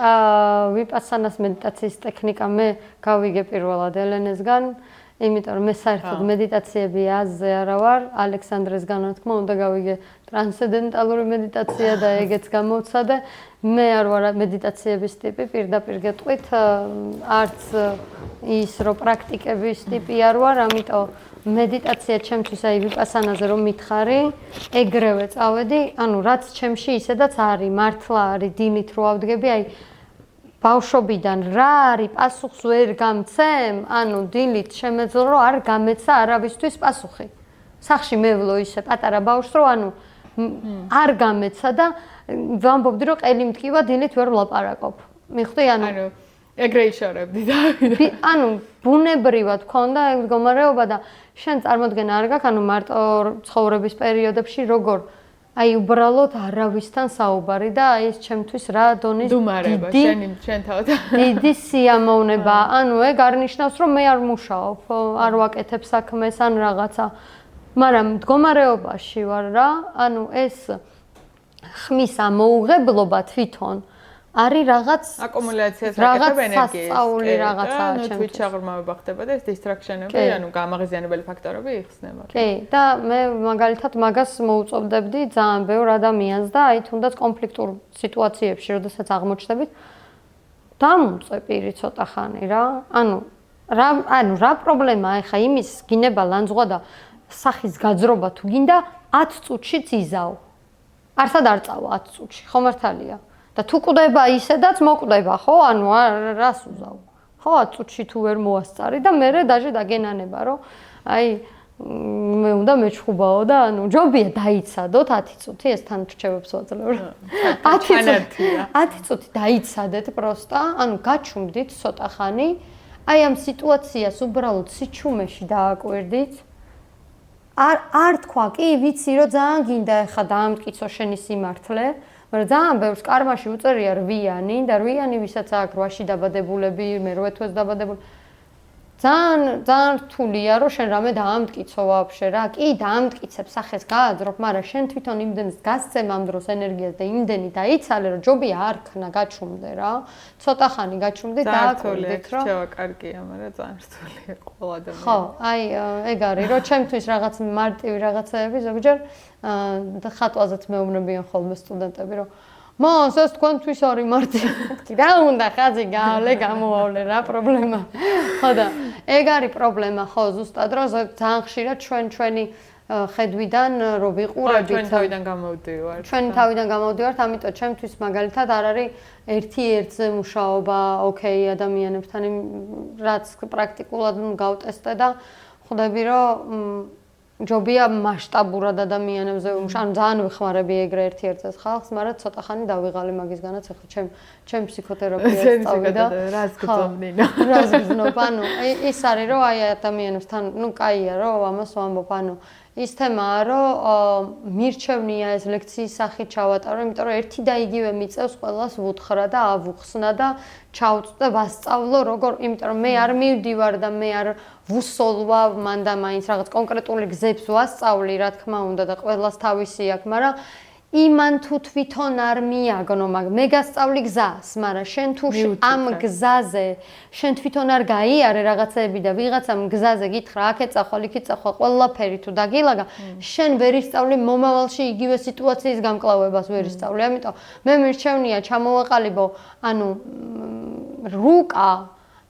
ვიპასანას მედიტაციის ტექნიკა მე გავიგე პირველად ელენესგან. იმიტომ რომ მე საერთოდ მედიტაციები აზზე არა ვარ, ალექსანდრესგან რა თქმა უნდა გავიგე ტრანსცენდენტალური მედიტაცია და ეგეც გამოვცა და მე არ ვარ მედიტაციების ტიპი, პირდაპირ გეტყვით, არც ის რომ პრაქტიკების ტიპი არ ვარ, ამიტომ მედიტაცია ჩემთვის აი ვიპასანაზე რომ მითხარი, ეგრევე წავედი, ანუ რაც ჩემში ისედაც არის, მართლა არის დინით რო ავდგები, აი ბავშვობიდან რა არის პასუხს ვერ გამცემ, ანუ დილით შემეძლო რომ არ გამეცა არავისთვის პასუხი. სახში მევლო ისე პატარა ბავშვს რომ ანუ არ გამეცა და ვამბობდი რომ ყელი მткиვა დილით ვერ ვლაპარაკობ. მიხვდი ანუ ეგრე იშორებდი და ანუ ბუნებრივად ქონდა ეგ მდგომარეობა და შენ წარმოდგენა არ გაქვს ანუ მარტო ცხოვრების პერიოდებში როგორ აი უბრალოდ არავისთან საუბარი და აი ეს ჩემთვის რა დონის დუმარება შენ თავად დიდი სიამოვნება ანუ ეგ არ ნიშნავს რომ მე არ მუშაობ არ ვაკეთებ საქმეს ან რაღაცა მაგრამ მდგომარეობაში ვარ რა ანუ ეს ხმის ამოუღებლობა თვითონ არის რაღაც აკუმულაციას აკეთებ ენერგიას. სასწაული რაღაცაა ჩემთვის. თვით ჩაღრმავება ხდება და ეს დისტრაქშენები, ანუ გამაღიზიანებელი ფაქტორები იხსნება. კი, და მე მაგალითად მაგას მოუწევდებდი ძალიან ბევრ ადამიანს და აი თუნდაც კონფლიქტურ სიტუაციებში, როდესაც აღმოჩნდებით, დამუნწე პირი ცოტა ხანი რა. ანუ რა პრობლემაა ახლა იმის გინება ლანძღვა და სახის გაძრობა თუ გინდა 10 წუთშიც იზაო. არსად არ წავა 10 წუთში, ხო მართალია? და თუ კვდება ისედაც მოკვდება, ხო? ანუ რას უზავ? ხო, 10 წუთში თუ ვერ მოასწარი და მე დაჟე დაგენანება, რომ აი მე უნდა მეჩხუბაო და ანუ ჯობია დაიცადოთ 10 წუთი, ეს თან რჩევებს ვაძლევ. 10 წუთი დაიცადეთ პროსტა, ანუ გაჩუმდით ცოტა ხანი, აი ამ სიტუაციას უბრალოდ სიჩუმეში დააკვირდით. არ თქვა, კი, ვიცი, რომ ძალიან გინდა ახლა დაამტკიცო შენი სიმართლე. მაგრამ ძალიან ბევრს კარმაში უწერია 8-იანი და 8-იანი ვისაც აქვს 8-ში დაბადებულები, მე 8 თვეს დაბადებული. ძალიან რთულია რომ შენ რამე დაამტკიცო ვაფშე რა. კი, დაამტკიცებ, სახეს გააძრობ, მაგრამ შენ თვითონ იმდენს გასცემ ამ დროს ენერგიას და იმდენი დაიცალე, რომ ჯობია არ ქნა გაჩუმდე რა. ცოტა ხანი გაჩუმდი და აკვირდით რომ რჩევა კარგია, მაგრამ ძალიან რთულია ყველა ადამიანს. ხო, აი ეგ არის რომ ჩემთვის რაღაც მარტივი რაღაცეები ზოგჯერ ხატვაზეც მეუბნებიან ხოლმე სტუდენტები რომ მას ეს თქვენთვის არის მარტივი. რა უნდა ხაზი გაავლე, გამოავლე რა პრობლემა. ხო და ეგ არის პრობლემა ხო ზუსტად რომ ძალიან ხშირად ჩვენი ხედვიდან რო ვიყურებით ჩვენ თავიდან გამოვდივართ. ჩვენ თავიდან გამოვდივართ, ამიტომ ჩემთვის მაგალითად არ არის ერთი ერთზე მუშაობა, ოკეი, ადამიანებთან რაც პრაქტიკულად გავტესტე და ხვდები რომ ჯობია მასშტაბურად ადამიანებზე ანუ ძალიან ვიხმარები ეგრე ერთ-ერთს ხალხს, მაგრამ ცოტა ხანი დავიღალე მაგისგანაც ახლა ჩემ ფსიქოთერაპიას წავიდა. რას გძნობნინა? რას გძნობ? ანუ ის არის რომ აი ადამიანებთან, ნუ კაია რომ ამას ვამბობ, ანუ ის თემაა რომ მირჩევნია ეს ლექციის სახით ჩავატარო, იმიტომ რომ ერთი და იგივე მიწევს ყველას ვუთხრა და ავუხსნა და ჩავწვდე ვასწავლო როგორ, იმიტომ რომ მე არ მივდივარ და მე არ ვუსოლვა მან და მაინც რაღაც კონკრეტული გზებს ვასწავლი, რა თქმა უნდა და ყველას თავისი აქვს, მაგრამ იმან თუ თვითონ არ მიაგნო, მე გასწავლი გზას, მაგრამ შენ თუ ამ გზაზე შენ თვითონ არ გაიარე რაღაცები და ვიღაცამ გზაზე გითხრა, აქ ეწახვალ, იქ ეწახვალ, ყველაფერი თუ დაგილაგა, შენ ვერ ისწავლი მომავალში იგივე სიტუაციის გამკლავებას ვერ ისწავლი. ამიტომ მე მირჩევნია ჩამოვაყალიბო, ანუ რუკა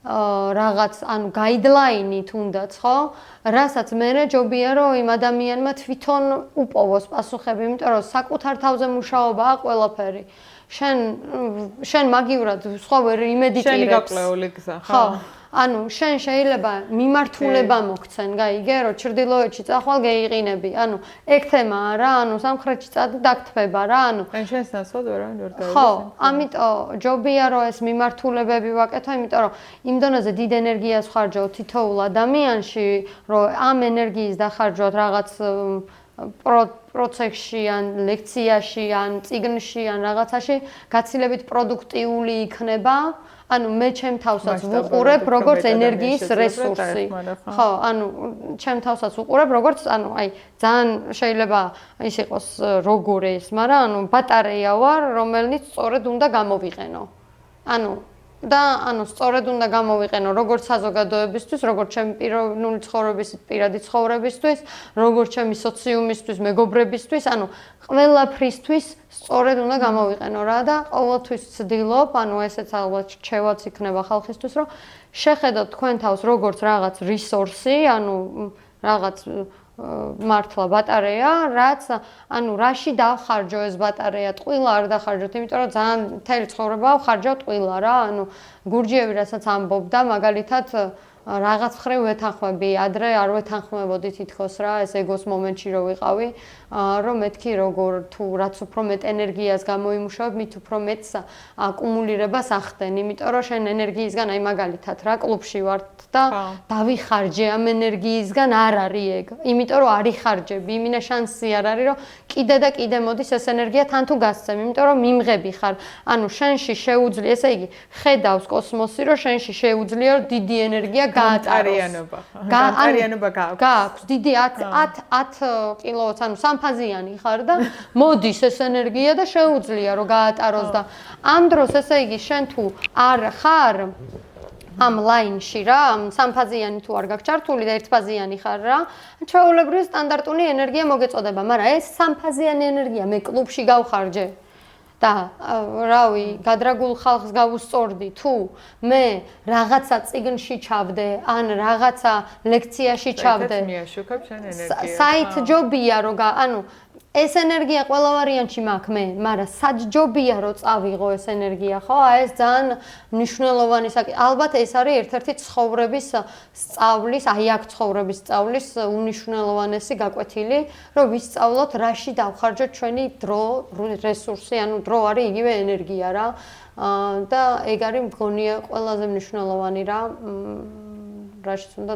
რაღაც ანუ გაიდლაინი თუნდაც ხო რასაც მე ჯობია რომ იმ ადამიანმა თვითონ უპოვოს პასუხები იმიტომ რომ საკუთარ თავზე მუშაობაა ყველაფერი შენ მაგივრად სხვა ვერ იმედიტირებს შენი გაკლეული გზა ხო ანუ შენ შეიძლება მიმართულება მოგცენ გაიგე რომ ჩრდილოეთში წახვალ გეიყინები ანუ ეგ თემაა რა ანუ სამხრეთში დაგთმება რა ანუ შენს ნაცვლად ვერავინ ვერ დაიწყოს ხო ამიტომ ჯობია რომ ეს მიმართულებები ვაკეთო იმიტომ რომ იმ დონეზე დიდ ენერგიას ხარჯავ თითოეულ ადამიანში რომ ამ ენერგიის დახარჯვათ რაღაც პროცესში ან ლექციაში ან წიგნში ან რაღაცაში გაცილებით პროდუქტიული იქნება ანუ მე ჩემ თავსაც ვუყურებ როგორც ენერგიის რესურსი. ხო, ანუ ჩემ თავსაც ვუყურებ როგორც ანუ აი ძალიან შეიძლება ის იყოს როგორი ის, მაგრამ ანუ ბატარეა ვარ, რომელიც სწორედ უნდა გამოვიყენო. ანუ სწორედ უნდა გამოვიყენო როგორც საზოგადოებისთვის, როგორც ჩემი პიროვნული ცხოვრების პირადი ცხოვრებისთვის, როგორც ჩემი სოციუმისთვის, მეგობრებისთვის, ანუ ყველაფრისთვის სწორედ უნდა გამოვიყენო რა და ყოველთვის ვცდილობ, ანუ ესეც ალბათ რჩევაც იქნება ხალხისთვის, რომ შეხედოთ თქვენ თავს როგორც რაღაც რესურსი, ანუ რაღაც მართლა ბატარეა, რაც ანუ რაში დავხარჯო ეს ბატარეა, ტყუილა არ დახარჯოთ, იმიტომ რომ ძალიან მთელი ცხოვრება ვხარჯავ ტყუილა რა, ანუ გურჯიევი რასაც ამბობდა, მაგალითად რაღაც ხრი ვეთანხმები, ადრე არ ვეთანხმებოდი თითქოს რა, ეს ეგოს მომენტში რო ვიყავი, რომ მეთქი როგორ თუ რაც უფრო მეტ ენერგიას გამოიმუშავებ, მით უფრო მეტს აკუმულირებას ახდენ, იმიტომ რომ შენ ენერგიისგან აი მაგალითად რა კლუბში ვართ და დავიხარჯე ამ ენერგიისგან არ არის ეგ, იმიტომ რომ არ იხარჯები, იმინა შანსი არ არის რომ კიდე და კიდე მოდის ეს ენერგია თან თუ გასცემ, იმიტომ რომ მიმღები ხარ, ანუ შენში შეუძლია, ესე იგი, ხედავს კოსმოსი, რომ შენში შეუძლია რომ დიდი ენერგია განტარიანობა. განტარიანობა გააქვს. გააქვს, დიდი 10 კილოც, ანუ სამფაზიანი ხარ და მოდის ეს ენერგია და შეუძლია რომ გაატაროს და ამ დროს ესე იგი შენ თუ არ ხარ ამ ლაინში რა, სამფაზიანი თუ არ გაქვს ჩართული და ერთფაზიანი ხარ რა, ჩვეულებრივი სტანდარტული ენერგია მოგეწოდება, მაგრამ ეს სამფაზიანი ენერგია მე კლუბში გავხარჯე. და რავი, გადრაგულ ხალხს გავუსწორდი თუ მე რაღაცა წიგნში ჩავდე, ან რაღაცა ლექციაში ჩავდე. მიაშუქებ შენ ენერგიას. საით ჯობია რომ ანუ ეს ენერგია ყველა ვარიანტში მაქვს მე, მაგრამ საჯობია რომ წავიღო ეს ენერგია, ხო? აი ეს ძალიან მნიშვნელოვანი ალბათ ეს არის ერთ-ერთი ცხოვრების სწავლის, აი აქ ცხოვრების სწავლის უნიშნელოვანესი გაკვეთილი, რომ ვისწავლოთ რაში დავხარჯოთ ჩვენი დრო, რესურსი, ანუ დრო არის იგივე ენერგია რა. და ეგ არის მგონია ყველაზე მნიშვნელოვანი რა, რაშიც უნდა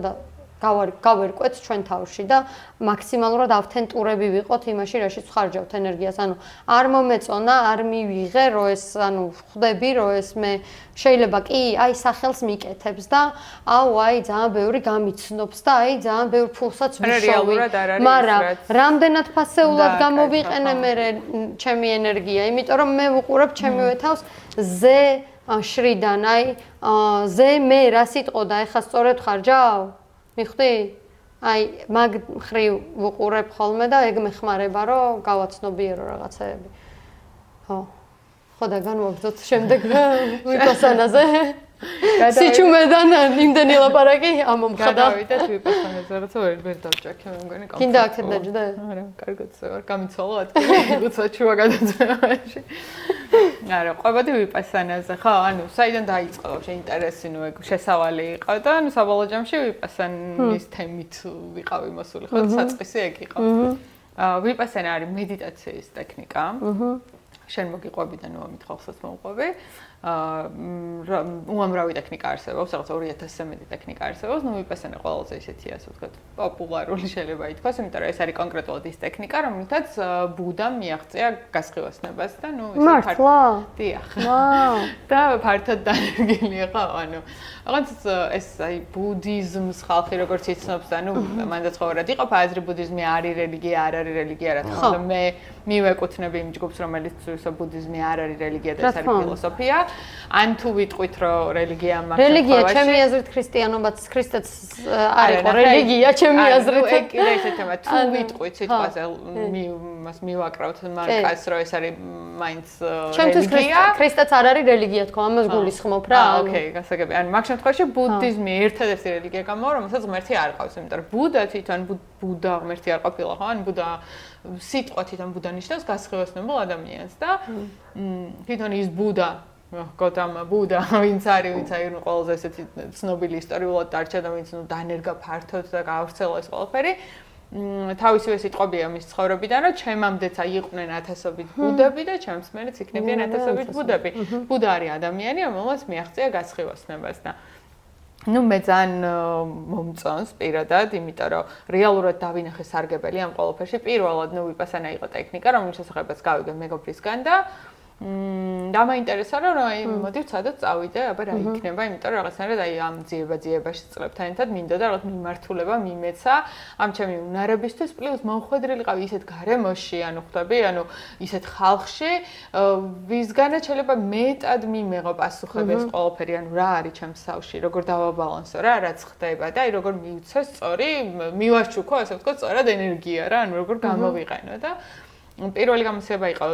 გავერკვეთ ჩვენ თავში და მაქსიმალურად ავთენტურები ვიყოთ იმაში, რაშიც ვხარჯავთ ენერგიას. ანუ არ მომეწონა, არ მივიღე, რომ ეს, ანუ ხვდები, რომ ეს მე შეიძლება კი, აი სახელს მიკეთებს და აი ძალიან ბევრი გამიცნობს და აი ძალიან ბევრ ფულსაც ვიშოვი. მაგრამ რამდენად ფასეულად გამოვიყენე მე ჩემი ენერგია, იმიტომ რომ მე ვუყურებ ჩემივე თავს ზე შრიდან, აი ზე მე რა სიტყვა და ეხა სწორედ ხარჯავ? მიხვდი? აი მაგ ხრივ ვუყურებ ხოლმე და ეგ მეხმარება რომ გავაცნობიერო რაღაცეები. ხო და განვაგრძოთ შემდეგ ვიპასანაზე. სიჩუმედან იმდენი ლაპარაკი ამომხდა. გადავიდეთ ვიპასანაზე, რაღაცა ვერ დავჭაქე, მე მგონი კომფორტი. კიდე აქეთ დაჯდა? არა, კარგად ვარ, გამიცვალო ადგილი, უცბად შუა გადაცემაში. არა, ყვებოდი ვიპასანაზე, ხო, ანუ საიდან დაიწყო ვაფშე ინტერესი, ნუ ეგ შესავალი იყო და ნუ საბოლოო ჯამში ვიპასანის თემით ვიყავი მოსული, ხო, საწყისი ეგ იყო. ვიპასანა არის მედიტაციის ტექნიკა. შენ მოგიყვები და ნუ ამით ხალხსაც მოუყვები. უამრავი ტექნიკა არსებობს, რაღაც 2000-ზე მეტი ტექნიკა არსებობს, ნუ ვიპასანა ყველაზე ისეთი ასე ვთქვათ, პოპულარული შეიძლება ითქვას, იმიტომ რომ ეს არის კონკრეტულად ის ტექნიკა, რომელთაც ბუდამ მიაღწია გასხივასნებას და ნუ ისე მართლა? დიახ. და ფართოდ დანერგილია, ხო, ანუ რაღაც ეს აი ბუდიზმს ხალხი როგორც იცნობს და ნუ მანდაც ხოვარად იყოფა აზრი ბუდიზმი არის რელიგია, არ არის რელიგია, რა თქმა უნდა მე მივეკუთვნები იმ ჯგუფს, რომელიც ბუდიზმი არ არის რელიგია და ეს არის ფილოსოფია. ან თუ ვიტყვით რომ რელიგია მაგ რელიგია ჩემი აზრით ქრისტიანობაც ქრისტეც არ იყო რელიგია ჩემი აზრით ეგ კიდე ისე თემა თუ ვიტყვით სიტყვაზე მას მივაკრავთ მარკას რომ ეს არის მაინც რელიგია ქრისტეც არ არის რელიგია თქო ამას გულისხმობ რა ოკეი გასაგები ან მაგ შემთხვევაში ბუდიზმი ერთადერთი რელიგია გამო რომელსაც ღმერთი არ ყავს იმიტომ რომ ბუდა თვითონ ბუდა ღმერთი არ ყოფილა ხო ან ბუდა სიტყვა თვითონ ბუდა ნიშნავს გასხივასნებულ ადამიანს და თვითონ ის ბუდა გოტამა ბუდა ვინც არის ყველაზე ესეთი ცნობილი ისტორიულად დარჩა და ვინც ნუ დანერგა ფართოდ და გაავრცელა ეს ყველაფერი თავისივე სიტყვებია მის ცხოვრებიდან რომ ჩემამდეც აიყვნენ ათასობით ბუდები და ჩემს მერეც იქნებიან ათასობით ბუდები ბუდა არის ადამიანი რომელსაც მიაღწია გასხივასნებას და ну მე ძალიან მომწონს პირადად, იმიტომ რომ რეალურად დავინახე სარგებელი ამ ყველაფერში. პირველად ნუ ვიპასანა იყო ტექნიკა, რომლის შესახებაც გავიგე მეგობრისგან და დამაინტერესა რომ აი მოდი ვცადოთ წავიდე, აბა რა იქნება, იმიტომ რომ რაღაცნაირად აი ამ ძიებაში წლებთან ერთად მინდა და რაღაც მიმართულება მიმეცა ამ ჩემი უნარებისთვის, პლუს მომხვედრილიყავი ისეთ გარემოში, ანუ ხვდები, ანუ ისეთ ხალხში, ვისგანაც შეიძლება მეტად მიმეღო პასუხები ეს ყველაფერი, ანუ რა არის ჩემს სავში, როგორ დავაბალანსო რა, რაც ხდება და აი როგორ მივცე სწორი, მივაშუქო, ასე ვთქვათ, სწორად ენერგია რა, ანუ როგორ გამოვიყენო და პირველი გამოცდილება იყო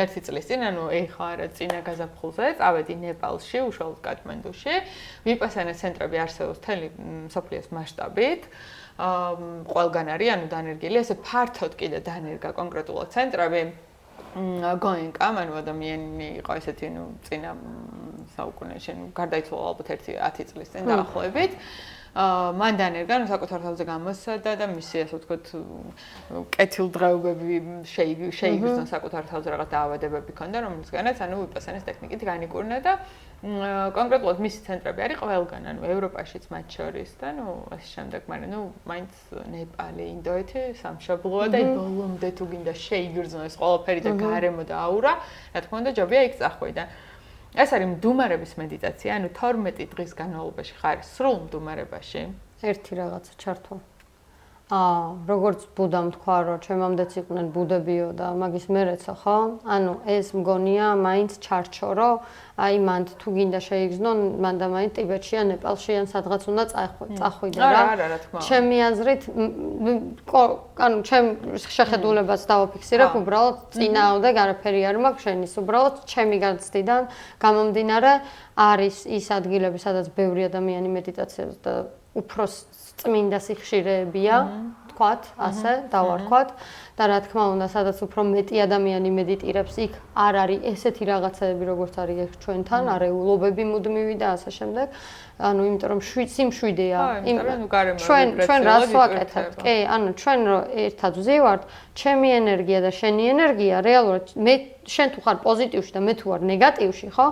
ერთი წლის წინ, ანუ ეხლა არა წინა გაზაფხულზე, წავედი ნეპალში, უშუალოდ კათმანდუში. ვიპასანა ცენტრები არსებობს მთელი მსოფლიოს მასშტაბით. ყველგან არის, ანუ დანერგილი, ესე ფართოდ კიდე დანერგა კონკრეტულად ცენტრები. Goenka, ანუ ადამიანი იყო ესეთი, წინა საუკუნეში, გარდაიცვალა ალბათ 10 წლის წინ დაახლოებით. მან დანერგა, საკუთარ თავზე გამოსცადა და მისი, ასე ვთქვათ, კეთილდღეობები შეიგრძნო საკუთარ თავზე რაღაც დაავადებები ჰქონდა, რომლისგანაც, ვიპასანის ტექნიკით განიკურნა და კონკრეტულად მისი ცენტრები არის ყველგან, ევროპაშიც მათ შორის და ეს შემდეგ, მაგრამ მაინც ნეპალი, ინდოეთი სამშობლოა და ბოლომდე თუ გინდა შეიგრძნო ეს ყველაფერი და გარემო და აურა, რა თქმა უნდა, ჯობია იქ წახვიდე. ეს არის მდუმარების მედიტაცია, 12 დღის განმავლობაში ხარ სრულ მდუმარებაში. ერთი რაღაცა ჩართვა. როგორც ბუდამ თქვა, რომ ჩემამდეც იყვნენ ბუდებიო და მაგის მერეცა, ხო? ეს მგონია მაინც ჩარჩო, რომ მანდ თუ გინდა შეიგრძნო, მან და მაინც ტიბეტში ან ნეპალში ან სადღაც უნდა წახვიდე რა. რა თქმა უნდა. ჩემი აზრით, ჩემ შეხედულებას დავაფიქსირებ, უბრალოდ წინააღმდეგ არაფერი არ მაქვს შენის, უბრალოდ ჩემი განცდიდან გამომდინარე არის ის ადგილები, სადაც ბევრი ადამიანი მედიტაციას და უფრო წმინდა სიხშირეებია, თქვათ, ასე დავარქვათ და რა თქმა უნდა, სადაც უფრო მეტი ადამიანი მედიტირებს, იქ არ არის ესეთი რაღაცები, როგორც არის ეს ჩვენთან, არეულობები მუდმივი და ასე შემდეგ. იმიტომ რომ სიმშვიდეა. ჩვენ რას ვაკეთებთ? კი, ჩვენ რო ერთად ვზივართ, ჩემი ენერგია და შენი ენერგია რეალურად შენ თუ ხარ პოზიტივში და მე თუ ვარ ნეგატივში, ხო?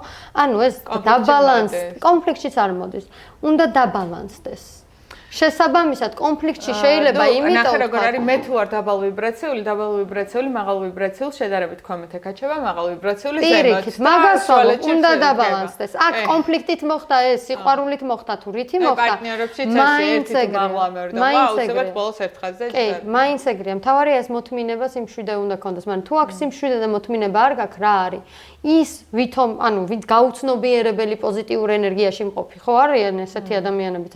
ეს დაბალანს, კონფლიქტშიც არ მოდის. უნდა დაბალანსდეს. შესაბამისად კონფლიქტში შეიძლება იმიტომ ნახე როგორ არის მე თუ არ დაბალ ვიბრაციული, მაღალ ვიბრაციული შედარებით ქვემოთ ეკაჩება, მაღალ ვიბრაციული ზემოთ. მაგას უნდა დაბალანსდეს. აქ კონფლიქტით მოხდა ეს, სიყვარულით მოხდა თუ რითი მოხდა. პარტნიორებშიც ერთი მაღლა მერდება, აუცილებლად ბოლოს ერთ ხაზზე ჭრება. კი, მაინც ეგრეა. მთავარია ეს მოთმინება სიმშვიდე უნდა ქონდეს, მაგრამ თუ აქ სიმშვიდე და მოთმინება არ გაქვს, რა არის? ის ვითომ, ვინც გაუცნობიერებელი პოზიტიურ ენერგიაში მყოფი, ხო არიან ესეთი ადამიანები?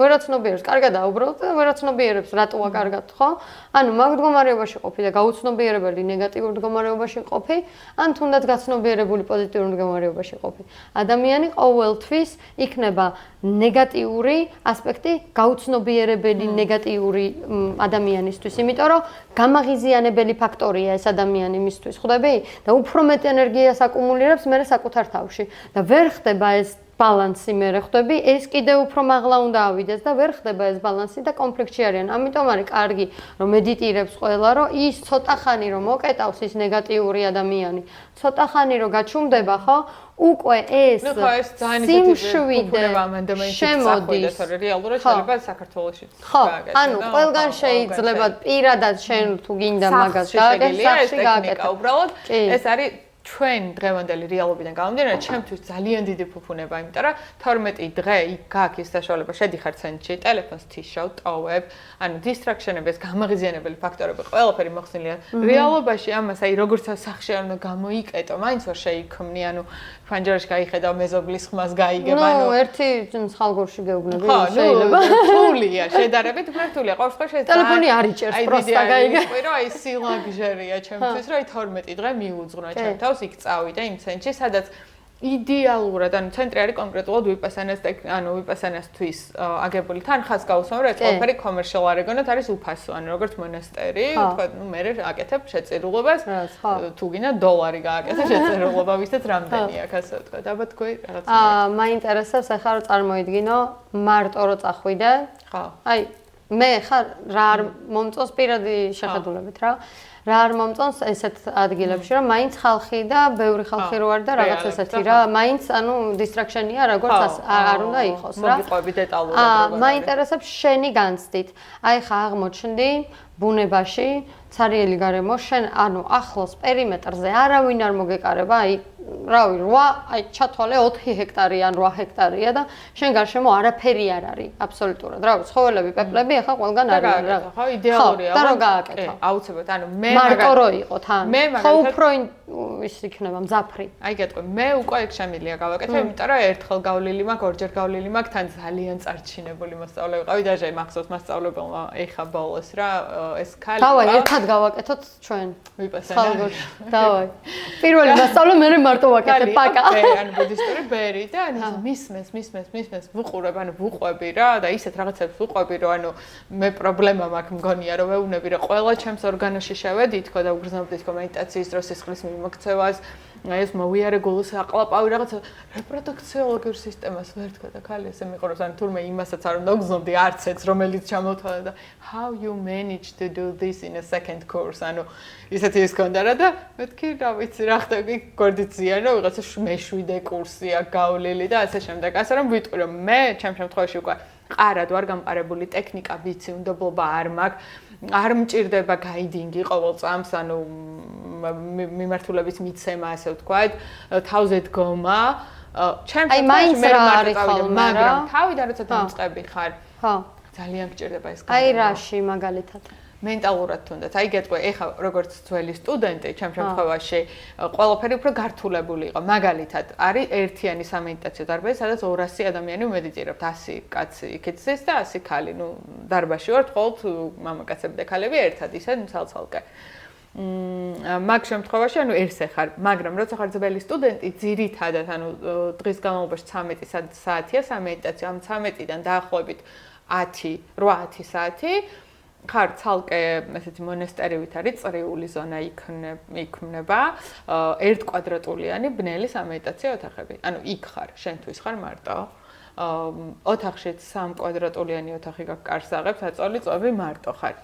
ვერაცნობიერებს კარგად აუბრალთ და ვერაცნობიერებს რატოა კარგად, ხო? მაგ მდგომარეობაში ყოფი და გაუცნობიერებელი ნეგატიურ მდგომარეობაში ყოფი, ან თუნდაც გაცნობიერებული პოზიტიურ მდგომარეობაში ყოფი. ადამიანი ყოველთვის იქნება ნეგატიური ასპექტი გაუცნობიერებელი ნეგატიური ადამიანისთვის, იმიტომ რომ გამაღიზიანებელი ფაქტორია ეს ადამიანი მისთვის, ხვდები? და უფრო მეტ ენერგიას აკუმულირებს მე საკუთარ თავში და ვერ ხდება ეს ბალანსი მე ხვდები, ეს კიდევ უფრო მაღლა უნდა ავიდეს და ვერ ხდება ეს ბალანსი და კონფლიქტში არიან. ამიტომ არის კარგი, რომ მედიტირებს ყველა, რომ ის ცოტა ხანი რომ მოკეტავს ის ნეგატიური ადამიანი, ცოტა ხანი რომ გაჩუმდება, ხო? უკვე ეს სიმშვიდე შემოდის. რეალურად შეიძლება საქართველოშიც გააკეთო. ყველგან შეიძლება პირადად შენ თუ გინდა მაგას გააკეთო. უბრალოდ ეს არის ჩვენ დღევანდელი რეალობიდან გამომდინარე, ჩემთვის ძალიან დიდი ფუფუნება, იმიტომ რომ 12 დღე იქ გაქვს საშუალება, შედიხარ ცენტრში, ტელეფონს თიშავ, ტოვებ, დისტრაქშენები, ეს გამაღიზიანებელი ფაქტორები, ყველაფერი მოხსნილია. რეალობაში ამას როგორც სახში არ უნდა გამოიკეტო, მაინც ვერ შეიქმნი, ფანჯარაში გაიხედავ მეზობლის ხმას გაიგებ, ერთი მსხალგორში გეუბნები, შეიძლება. რთულია, შედარებით რთულია. ყოველ შემთხვევაში ეს ტელეფონი არ იჭერს, პროსტა გაიგებ. აი სილაგჟერია ჩემთვის, რომ 12 დღე მიუძღვნა ჩემ თავს იქ წავიდე იმ ცენტრში, სადაც იდეალურად, ცენტრი არის კონკრეტულად ვიპასანასთვის აგებული. თან ხას გავუსვამ, რომ ეს ყველაფერი კომერციალ არ ეგონათ, არის უფასო, როგორც მონასტერი, თქვა, მე აკეთებ შეწირულობას, თუ გინდა დოლარი გააკეთე შეწირულობა, ვისაც რამდენი აქვს, ასე ვთქვა. დაბა თქვი რაღაცა. მაინტერესებს ახლა რომ წარმოიდგინო, მარტო რო წახვიდე. ხო. მე ხარ რა არ მომწონს პირადი შეხედულებით რა. რა არ მომწონს ესეთ ადგილებში, რომ მაინც ხალხი და ბევრი ხალხი რო არის და რაღაც ესეთი რა, მაინც დისტრაქშენია, როგორც არ უნდა იყოს რა. მოგიყვები დეტალურად. მაინტერესებს შენი განცდით. ხა აღმოჩნდი ბუნებაში, ცარიელი გარემო, შენ ახლოს პერიმეტრზე არავინ არ მოგეკარება, რავი 8 აი ჩათვალე 4 ჰექტარი ან 8 ჰექტარია და შენ გარშემო არაფერი არ არის აბსოლუტურად. რავი, ცხოველები, პეპლები ახლა ყველგან არის რა. ხო, იდეალურია. და რო გააკეთო. აუცილებლად, ანუ მე მარტო რო იყოთ, ან მე ხო უფრო ის იქნება მძაფრი. აი გეტყვი, მე უკვე ეგ შემიძლია გავაკეთე, იმიტომ რომ ერთხელ გავლილი მაქვს, ორჯერ გავლილი მაქვს, თან ძალიან წარჩინებული მოსწავლე ვიყავი და ჟე მახსოვს მასწავლებელმა ეხა ბოლოს რა ეს ქალი. დავაი, ერთად გავაკეთოთ ჩვენ. ვიპასანა. დავაი. პირველი მასწავლე მე მარტო ვაკეთებ პაკა. ანუ ბუდისტური ბერი და ანუ მისმენს ვუყურებ, ანუ ვუყვები რა და ისეთ რაღაცებს ვუყვები, რომ ანუ მე პრობლემა მაქვს მგონია, რომ ვეუბნები რა ყველა ჩემს ორგანოში შევედი თქო და უგრძნობდი თქო მედიტაციის დროს სისხლის მიმოქცევას, აი ეს მოვიარე გულს აყლაპავი რაღაცა რეპროდუქციოლოგიურ სისტემას ვერ თქო და ქალი ესე მიყურებს, ანუ თურმე იმასაც არ უნდა უგრძნობდი არც ეს რომელიც ჩამოთვალე და how you manage to do this in a second course, ანუ ისეთი ის კონდა რა და მეთქი რა ვიცი რა ხდება გორდიციან რომ ვიღაცა მე-7 კურსია გავლილი და ასე შემდეგ. ასე რომ ვიტყვი რომ მე ჩემ შემთხვევაში უკვე ყარად ვარ გამყარებული ტექნიკა ვიცი, უნდობლობა არ მაქვს, არ მჭირდება გაიდინგი ყოველ წამს, ანუ მიმართულების მიცემა, ასე ვთქვათ, თავზე დგომა. ჩემ შემთხვევაში მე მართავ, მაგრამ თავიდან როცა დამწყები ხარ, ხო, ძალიან გჭირდება ეს აი რაში მაგალითად მენტალურად თუნდაც. აი გეტყვი, ეხლა როგორც ძველი სტუდენტი, ჩემ შემთხვევაში ყველაფერი უფრო გართულებული იყო. მაგალითად, არის ერთიანი სამედიტაციო დარბაზი, სადაც 200 ადამიანი მედიტირებთ, 100 კაცი იქით ზეს და 100 ქალი. ნუ დარბაზში ვართ მხოლოდ მამაკაცები და ქალები ერთად, ისე ცალ-ცალკე. მაგ შემთხვევაში, ანუ ერთზე ხარ, მაგრამ როცა ხარ ძველი სტუდენტი, ძირითადად, ანუ დღის განმავლობაში 13 საათია სამედიტაციო, ამ 13-დან დაახლოებით 8-10 საათი ხარ ცალკე ესეთი მონასტერივით არის წრიული ზონა იქმნება, ერთ კვადრატულიანი ბნელი სამედიტაციო ოთახები. ანუ იქ ხარ, შენთვის ხარ მარტო. ოთახშიც 3 კვადრატულიანი ოთახი გაქვს, კარს აღებს, აწოლი წვები მარტო ხარ.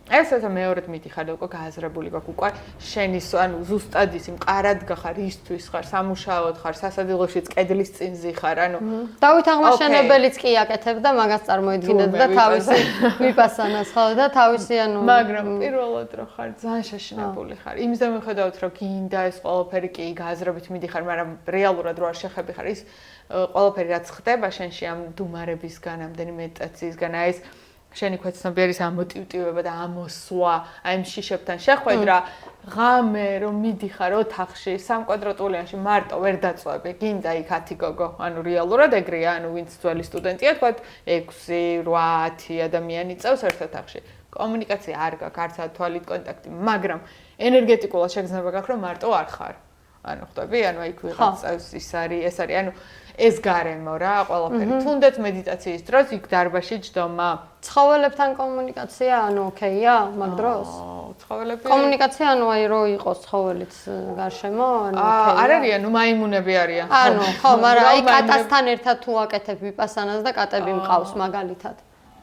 ეს ესა მეორედ მიდიხარ უკვე გააზრებული გაქვს უკვე შენის ანუ ზუსტად ისი მყარად გახარ ისთვის ხარ სამუშაოდ ხარ სასადილოშიც კედლის წინზი ხარ ანუ დავით აღმაშენებელიც კი აკეთებდა მაგას წარმოიდგინეთ და თავისი ვიპასანას ხო და თავისი ანუ მაგრამ პირველად რო ხარ ძალიან შეშინებული ხარ იმის და მიხედავთ რომ გინდა ეს ყველაფერი კი გააზრებით მიდიხარ მაგრამ რეალურად რო არ შეხები ხარ ის ყველაფერი რაც ხდება შენში ამ დუმარებისგან ამდენი მედიტაციისგან აი ეს შენი ქვეცნობიერის ამოტივტივება და ამოსვა, აი ამ შიშებთან შეხვედრა, ღამე რომ მიდიხარ ოთახში, 3 კვადრატულიანში მარტო ვერ დაწვევი, გინდა იქ 10 გოგო, ანუ რეალურად ეგრეა, ანუ ვინც ძველი სტუდენტია, თქვა 6, 8, 10 ადამიანი წავს ერთ ოთახში. კომუნიკაცია არ გაქვს, არც თვალით კონტაქტი, მაგრამ ენერგეტიკულად შეგრძნება გაქვს, რომ მარტო არ ხარ. ანუ ხვდები, ანუ აი ვიღაც წავს ის არის, ეს არის, ანუ ეს გარემო რა, ყველაფერი. თუნდაც მედიტაციის დროს იქ დარბაზში ჯდომა. ცხოველებთან კომუნიკაცია, ანუ ოკეია, მაგ დროს? ცხოველები. კომუნიკაცია, ანუ აი რო იყოს ცხოველიც გარშემო, ანუ ოკეია. არ არიან, ნუ მაიმუნები არიან. ანუ ხო, მაგრამ აი კატასთან ერთად თუ აკეთებ ვიპასანას და კატები მყავს მაგალითად.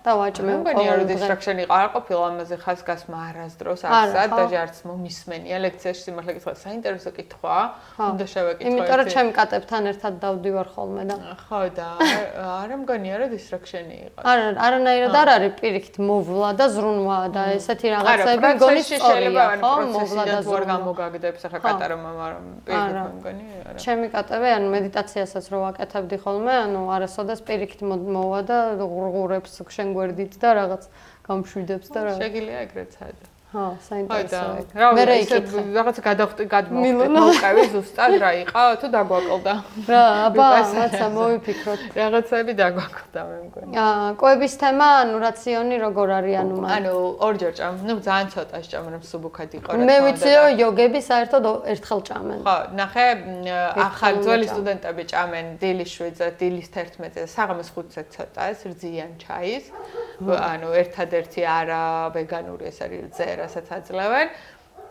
და ვაჭმევ ყოველდღე. მე დისტრაქშენი არ ყოფილა ამაზე ხასგასმა არასდროს არსად და ჯარც მომისმენია ლექციაში სიმართლე გითხრა საინტერესო კითხვა უნდა შევეკითხო. იმიტომ რომ ჩემ კატებთან ერთად დავდივარ ხოლმე და ხო და არ მგონია რომ დისტრაქშენი იყო. არანაირად არ არის პირიქით მოვლა და ზრუნვა და ესეთი რაღაცები მგონი სწორია ხო მოვლა და ზრუნვა. არ გამოგაგდებს ახლა კატარო მამა პირიქით მგონი არა. ჩემი კატები ანუ მედიტაციასაც რო ვაკეთებდი ხოლმე ანუ არასოდეს პირიქით მოვა და ღურღურებს შენ გვერდით და რაღაც გამშვიდებს და რაღაც. შეგიძლია ეგრეც არა. ხო, საინტერესოა. მე რაღაცა გადმოვყევი ზუსტად რა იყო თუ დაგვაკლდა. რა, აბა, რაცა მოვიფიქროთ. რაღაცები დაგვაკლდა მე მგონი. კვების თემა, ანუ რაციონი როგორ არის ანუ მაგ. ანუ ორჯერ ჭამ, ნუ ძალიან ცოტა სჭამ, რომ სუბუქად იყო რა. მე ვიცი რომ იოგები საერთოდ ერთხელ ჭამენ. ხო, ნახე, ახალ ძველი სტუდენტები ჭამენ დილის 7-ზე, დილის 11-ზე, საღამოს 5-ზე ცოტა ეს რძიან ჩაის. ანუ ერთადერთი არა ვეგანური ეს არის რძე რასაც აძლევენ.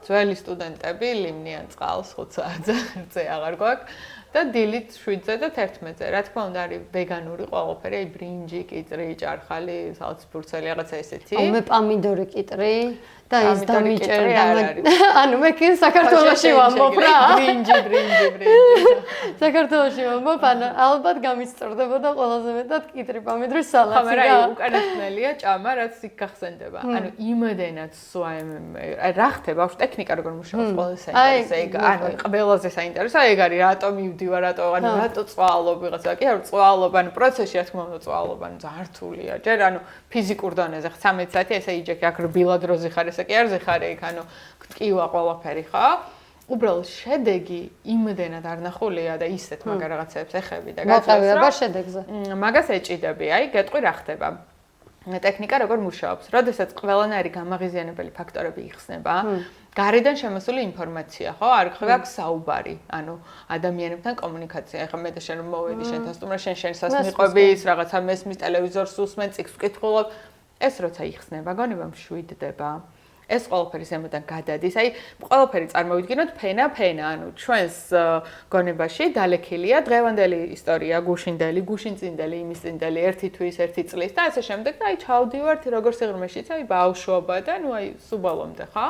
ძველი სტუდენტები ლიმნიან წყალს 5 საათზე, რძე აღარ გვაქვს და დილით 7-ზე და 11-ზე. რა თქმა უნდა, არის ვეგანური ყველაფერი, აი ბრინჯი, კიტრი, ჭარხალი, სალცბურცელი, რაღაცა ესეთი. მე პამიდორი კიტრი და ის დამიჭერდა. ანუ მე კი საქართველოში ვამბობ რა. ბრინჯი. საქართველოში ვამბობ, ანუ ალბათ გამისწორდებოდა ყველაზე მეტად კიტრი პამიდრის სალათი. ხომ რა, უკანასკნელია ჭამა, რაც იქ გახსენდება. ანუ იმდენად რა ხდება, ბავშვ ტექნიკა როგორ მუშაობს ყველაზე საინტერესო. ეგ ანუ ყველაზე საინტერესო ეგ არის, რატო მივდივარ, რატო წვალობ ვიღაცა. კი არა, წვალობ, ანუ პროცესში რა თქმა უნდა წვალობ, ანუ ძალიან რთულია. ჯერ ანუ ფიზიკურ დონეზე 13 საათი ესე იჯექი, აქ რბილად როზი ხარ, ესე კი არ ზეხარი იქ, ანუ ტკივა ყველაფერი ხო? უბრალოდ შედეგი იმდენად არ ნახულია და ისეთ მაგარ რაღაცებს ეხები და გაწევი აბა შედეგზე. მაგას ეჭიდები, აი, გეტყვი რა ხდება. ტექნიკა როგორ მუშაობს? როდესაც ყველანაირი გამაღიზიანებელი ფაქტორები იხსნება, გარედან შემოსული ინფორმაცია, ხო? არ გვაქვს საუბარი, ანუ ადამიანებთან კომუნიკაცია. ეხლა მე და შენ რომ მოვედი შენთან სტუმრად, შენსას მიყვების, რაღაცა მესმის ტელევიზორს უსმენ, წიგნს ვკითხულობ, ეს როცა იხსნება, გონება მშვიდდება. ეს ყველაფერი ზემოდან გადადის. აი, ყველაფერი წარმოვიდგინოთ ფენა, ანუ ჩვენს გონებაში დალექილია დღევანდელი ისტორია, გუშინდელი, გუშინწინდელი, იმისწინდელი, ერთი თვის, ერთი წლის და ასე შემდეგ და აი ჩავდივართ როგორ სიღრმეშიც, აი ბავშვობა და ნუ აი სუბალომდე, ხო?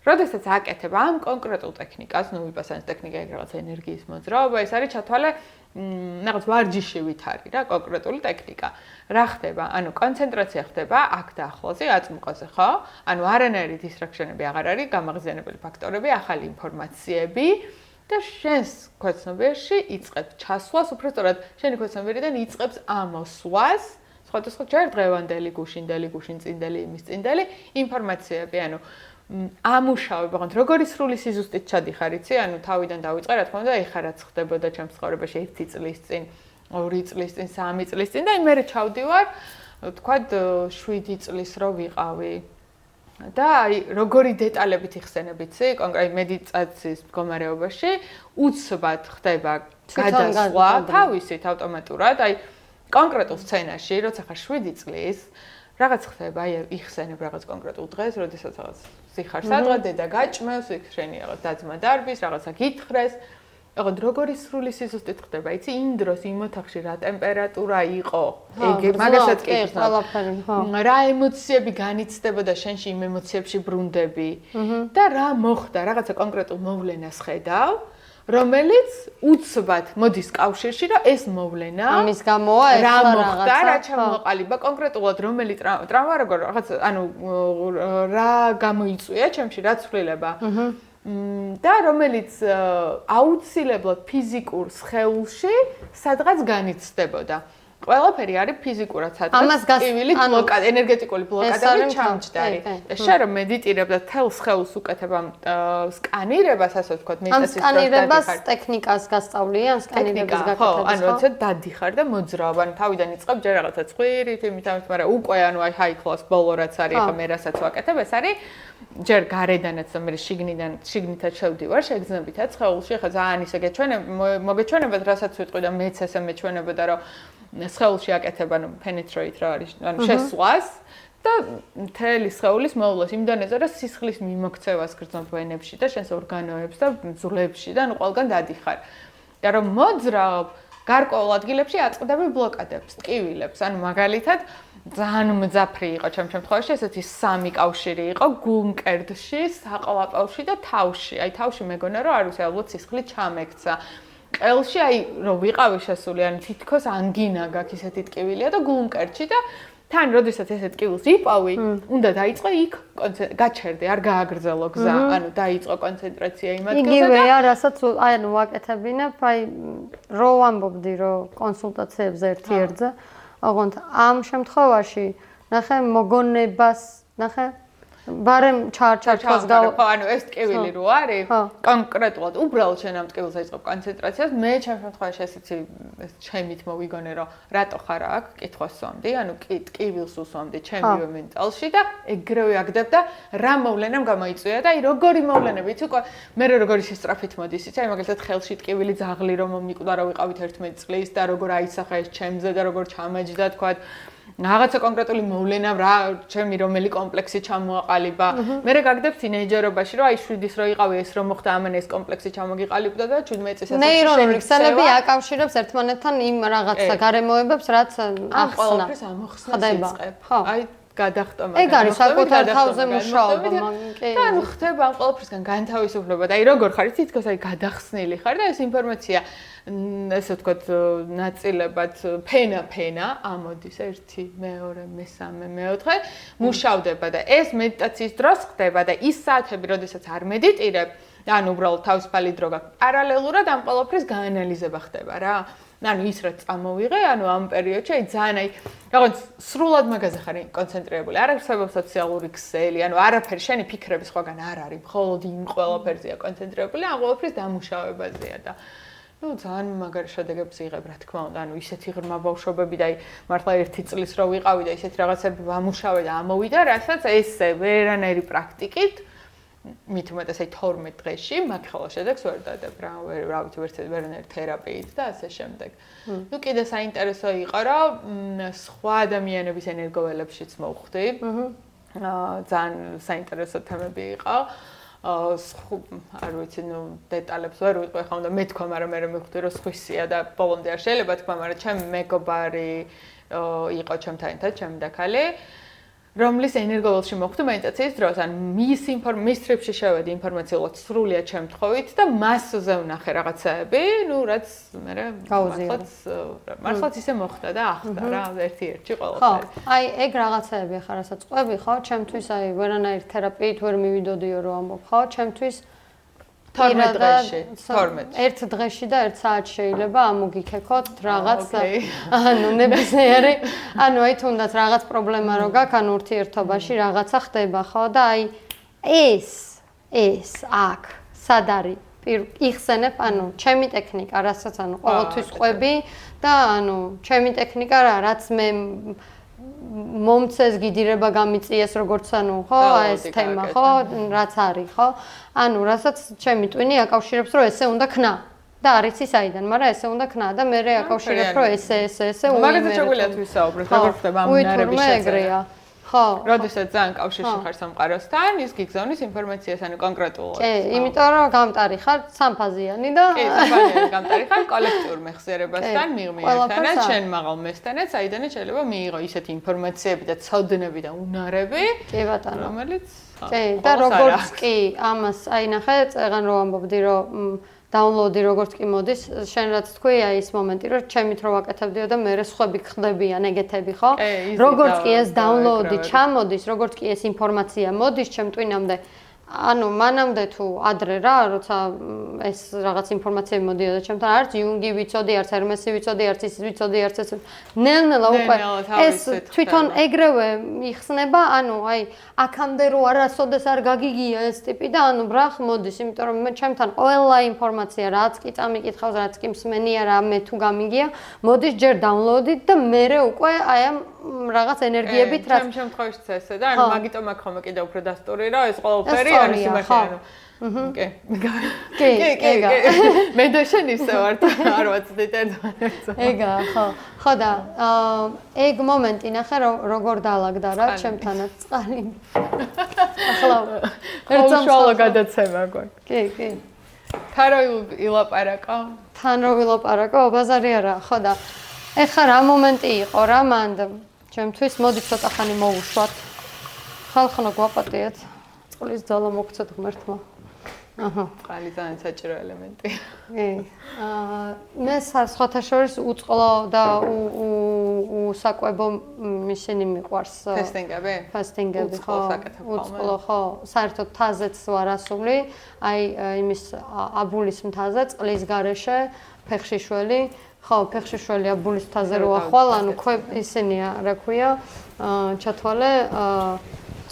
როდესაც აკეთებ ამ კონკრეტულ ტექნიკას, ნუ ვიპასანის ტექნიკა ეგ რაღაც ენერგიის მოძრაობა, ეს არის ჩათვალე რაღაც ვარჯიშივით არის რა კონკრეტული ტექნიკა. რა ხდება? ანუ კონცენტრაცია ხდება აქ და ახლოზე აწმყოზე, ხო? ანუ არანაირი დისტრაქშენები აღარ არის, გამაღიზიანებელი ფაქტორები, ახალი ინფორმაციები და შენს ქვეცნობიერში იწყებს ჩასვლას, უბრალოდ შენი ქვეცნობიერიდან იწყებს ამოსვლას, სხვადასხვა ჯერ დღევანდელი, გუშინდელი, გუშინწინდელი, იმისწინდელი ინფორმაციები, ანუ ამუშავებ, ოღონდ როგორი სრული სიზუსტით ჩადიხარ, იცი? ანუ თავიდან დავიწყე, რა თქმა უნდა, ეხლა რაც ხდებოდა ჩემს ცხოვრებაში 1 წლის წინ, 2 წლის წინ, 3 წლის წინ და მე ჩავდივარ, თქვათ 7 წლის რო ვიყავი. და აი, როგორი დეტალებით იხსენებ, იცი? კონკრეტულად მედიტაციის მდგომარეობაში უცბად ხდება გადასვლა თავისით ავტომატურად, აი კონკრეტულ სცენაში, როცა ხარ 7 წლის რაღაც ხდება, აი იხსენებ რაღაც კონკრეტულ დღეს, როდესაც რაღაც სიხარ სადღაც დედა გაჭმევს, იქ შენი რაღაც დაძმა დარბის, რაღაცა გითხრეს. ოღონდ როგორი სრული სიზუსტით ხდება, იცი, იმ დროს იმ ოთახში რა ტემპერატურა იყო, ეგ მაგასაც კი ყველაფერი, ხო. რა ემოციები განიცდებოდა შენში, იმ ემოციებში ბრუნდები და რა მოხდა, რაღაცა კონკრეტულ მოვლენას ხედავ. რომელიც უცბად მოდის კავშირში, რომ ეს მოვლენა ამის გამოა ეხლა რაღაცა რა ჩამოყალიბა კონკრეტულად რომელი ტრავმა როგორ რაღაც ანუ რა გამოიწვია ჩემში რა ცვლილება და რომელიც აუცილებლად ფიზიკურ სხეულში სადღაც განიცდებოდა. ყველაფერი არის ფიზიკურად სადღაც ტკივილი ბლოკადა, ენერგეტიკული ბლოკადები ჩამჯდარი. და შენ რომ მედიტირებ და თელ სხეულს უკეთებ ამ სკანირებას, ასე ვთქვათ, მედიტაციის სკანირებას ტექნიკას გასწავლიან, სკანირების გაკეთებას, ხო? ანუ როცა დადიხარ და მოძრაობ, ანუ თავიდან იწყებ ჯერ რაღაცა ცხვირით, იმით, მაგრამ უკვე ანუ აი high class ბოლო რაც არის, ახლა მე რასაც ვაკეთებ, ეს არის ჯერ გარედანაც და მე შიგნითაც შევდივარ, შეგრძნებითაც სხეულში, ახლა ძალიან ისე მოგეჩვენებათ, რასაც ვიტყვი და მეც ესე მეჩვენებოდა, რომ სხეულში აკეთებ, ანუ penetrate რა არის, ანუ შესვლას და მთელი სხეულის მოვლას იმ დონეზე, რომ სისხლის მიმოქცევას გრძნობ ვენებში და შენს ორგანოებს და ძვლებში და ანუ ყველგან დადიხარ. და რომ მოძრაობ, გარკვეულ ადგილებში აწყდები ბლოკადებს, ტკივილებს, ანუ მაგალითად ძალიან მძაფრი იყო ჩემ შემთხვევაში, ესეთი 3 კავშირი იყო გულმკერდში, საყლაპავში და თავში. აი თავში მეგონა რომ არ ვიცი, ალბათ სისხლი ჩამექცა. ყელში აი რომ ვიყავი შესული, ანუ თითქოს ანგინა გაქვს ისეთი ტკივილია და გულმკერდში და თან როდესაც ესე ტკივილს იპავი, უნდა დაიწყო იქ გაჩერდე, არ გააგრძელო გზა, ანუ დაიწყო კონცენტრაცია იმ ადგილზე და იგივეა, რასაც ანუ ვაკეთებინებ, აი რო ვამბობდი, რომ კონსულტაციებზე ერთ-ერთზე, ოღონდ ამ შემთხვევაში ნახე მოგონებას, ნახე ბარემ ჩარჩართოს ხო, ანუ ეს ტკივილი რო არის, კონკრეტულად უბრალოდ შენ ამ ტკივილს აიწყებ კონცენტრაციას, მე ჩემ შემთხვევაში ესეცი ჩემით მოვიგონე, რომ რატო ხარ აქ, კითხვას ვამდი, ანუ ტკივილს უსვამდი ჩემივე მენტალში და ეგრევე აგდებ და რა მოვლენამ გამოიწვია და აი როგორი მოვლენები, იცი უკვე მე როგორი შესწრაფით მოდის, იცი, აი მაგალითად ხელში ტკივილი ძაღლი რომ მომიკვდა, რომ ვიყავით 11 წლის და როგორ აისახა ეს ჩემზე და როგორ ჩამაჯდა, თქვა რაღაცა კონკრეტული მოვლენა რა ჩემი რომელი კომპლექსი ჩამოაყალიბა. მე გაგდებ თინეიჯერობაში რომ აი 7-ის რო იყავი ეს რომ მოხდა ამან ეს კომპლექსი ჩამოგიყალიბდა და 17 წელს ნეირონული ქსელები აკავშირებს ერთმანეთთან იმ რაღაცა გარემოებებს რაც ახსნა. ყველაფერს ამოხსნას იწყებ. აი გადახტომა. ეგ არის საკუთარ თავზე მუშაობა, კი. და ანუ ხდება ამ ყველაფერსგან განთავისუფლება და აი როგორ ხარ იცი თქოს აი გადახსნილი ხარ და ეს ინფორმაცია ესე ვთქვათ ნაწილებად ფენა ამოდის 1 2 3 4 მუშავდება და ეს მედიტაციის დროს ხდება და ის საათები როდესაც არ მედიტირებ ანუ უბრალოდ თავისუფალი დრო გაქვს პარალელურად ამ ყველაფრის გაანალიზება ხდება რა ანუ ის რაც წამოვიღე, ანუ ამ პერიოდში აი ძალიან აი რაღაც სრულად მაგაზე ხარ კონცენტრირებული. არ არის სოციალური ქსელი, ანუ არაფერი შენი ფიქრები სხვაგან არ არის, მხოლოდ იმ ყველაფერზეა კონცენტრირებული, ამ ყველაფრის დამუშავებაზეა და ну ძალიან მაგარი შედეგებს იღებ, რა თქმა უნდა, ანუ ისეთი ღრმა ბავშვობები და აი მართლა 1 წლის რო ვიყავი და ისეთი რაღაცები ვამუშავე და ამოვიდა, რასაც ესე ვერანაირი პრაქტიკით მით უმეტეს აი 12 დღეში მაგ ხოლმე შედეგს ვერ დადებ რა ვერანაირი თერაპიით და ასე შემდეგ. ну კიდე საინტერესო იყო რომ სხვა ადამიანების ენერგოველებშიც მოვხვდი. ძალიან საინტერესო თემები იყო. არ ვიცი, ну დეტალებს ვერ ვიტყვი ხომ და მე თქვა, მაგრამ მე მივხვდი რომ სხვისია და ბოლომდე არ შეიძლება თქვა, მაგრამ ჩემი მეგობარი იყო ჩემთან ერთად, ჩემი დაქალი რომლის ენერგოველში მოხვდი მედიტაციის დროს, ან მის ტრიპში შევედი ინფორმაციულად სრულიად შემთხვევით და მასზე ვნახე რაღაცაები, ну რაც მე მართლაც ისე მოხდა და ახდა რა ერთ-ერთი ყველაფერი. ხო, აი ეგ რაღაცაები ხარ, რასაც ყვები, ხო? ჩემთვის აი ვერანაირი თერაპიით ვერ მივიდოდიო რომ ამბობ, ხო? ჩემთვის 12 დღეში, 12. ერთ დღეში და 1 საათში შეიძლება ამოგიქექოთ რაღაც ანუ ნებისმიერი, ანუ აი თუნდაც რაღაც პრობლემა რო გაქვს, ანუ ურთიერთობაში რაღაცა ხდება, ხო? და აი ეს აქ სად არის? იხსენებ, ანუ ჩემი ტექნიკა, რასაც ანუ ყოველთვის ყვები და ანუ ჩემი ტექნიკა რა, რაც მე მომცეს გიდირება გამიწიეს როგორც ანუ ხო ეს თემა ხო რაც არის ხო ანუ რასაც ჩემი ტვინი აკავშირებს რომ ესე უნდა ქნა და არის ის აიდან მაგრამ ესე უნდა ქნა და მე აკავშირებ რომ ესე მაგაზე შეგვიძლია ვისაუბროთ როგორ ხდება ამ ნარების შეწირა ხო როდესაც ძალიან კავშირში ხარ სამყაროსთან ის გიგზავნის ინფორმაციას ანუ კონკრეტულად კი იმიტომ რომ გამტარი ხარ სამფაზიანი და კი სამფაზიანი გამტარი ხარ კოლექტიურ მეხსიერებასთან მიღმიერთანაც შენ მაღალ მესთანაც აიდანაც შეიძლება მიიღო ისეთი ინფორმაციები და ცოდნები და უნარები კი ბატონო რომელიც კი და როგორც კი ამას აი ნახე წეგან რო ამბობდი რომ დაუნლოდი როგორც კი მოდის, შენ რაც თქვი, აი ეს მომენტი, რომ ჩემით რო ვაკეთებდიო და მე სხვები ხდებიან ეგეთები, ხო? როგორც კი ეს დაუნლოდი ჩამოდის, როგორც კი ეს ინფორმაცია მოდის ჩემ ტვინამდე, ანუ მანამდე თუ ადრე რა, როცა ეს რაღაც ინფორმაციები მოდიოდა ჩემთან, არც იუნგი ვიცოდი, არც ჰერმესი ვიცოდი, არც ის ვიცოდი, არც ეს ნელ-ნელა უკვე ეს თვითონ ეგრევე იხსნება, ანუ აი აქამდე რო არასოდეს არ გაგიგია ეს ტიპი და ანუ ბრახ მოდის, იმიტომ რომ მე ჩემთან ყველა ინფორმაცია, რაც კი წამიკითხავს, რაც კი მსმენია რა, მე თუ გამიგია, მოდის ჯერ დაუნლოუდით და მე უკვე აი ამ რაღაც ენერგიებით რაც ჩემ შემთხვევაშიც ესე და ანუ მაგიტომ აქ ხომ კიდე უფრო დასტური რა ეს ყველაფერი არის იმაში ანუ კი მე და შენ ისე ვართ არ ვაცდით ერთმანეთს ეგა ხო და ეგ მომენტი ნახე როგორ დაალაგდა რა ჩემთანაც წყალი ახლა ერთსაშუალო გადაცემა გვაქვს კი თან რო ვილაპარაკო ბაზარი არა ხო და ეხლა რა მომენტი იყო რა მანდ ჩემთვის მოდი ცოტა ხანი მოვუშვათ ხალხო გვაპატიეთ წყლის ძალა მოგცეთ ღმერთმა წყალი ძალიან საჭირო ელემენტი კი მე სხვათა შორის უწყლო და უსაკვებო ისინი მიყვარს ფასტინგები ხო უწყლო ხო საერთოდ თაზეც ვარ ასული აი იმის აბულის მთაზე წყლის გარეშე ფეხშიშველი ხო, ფეხშიშველი აბულის თაზე რო ახვალ, ანუ ისინია, რა ქვია, ჩათვალე,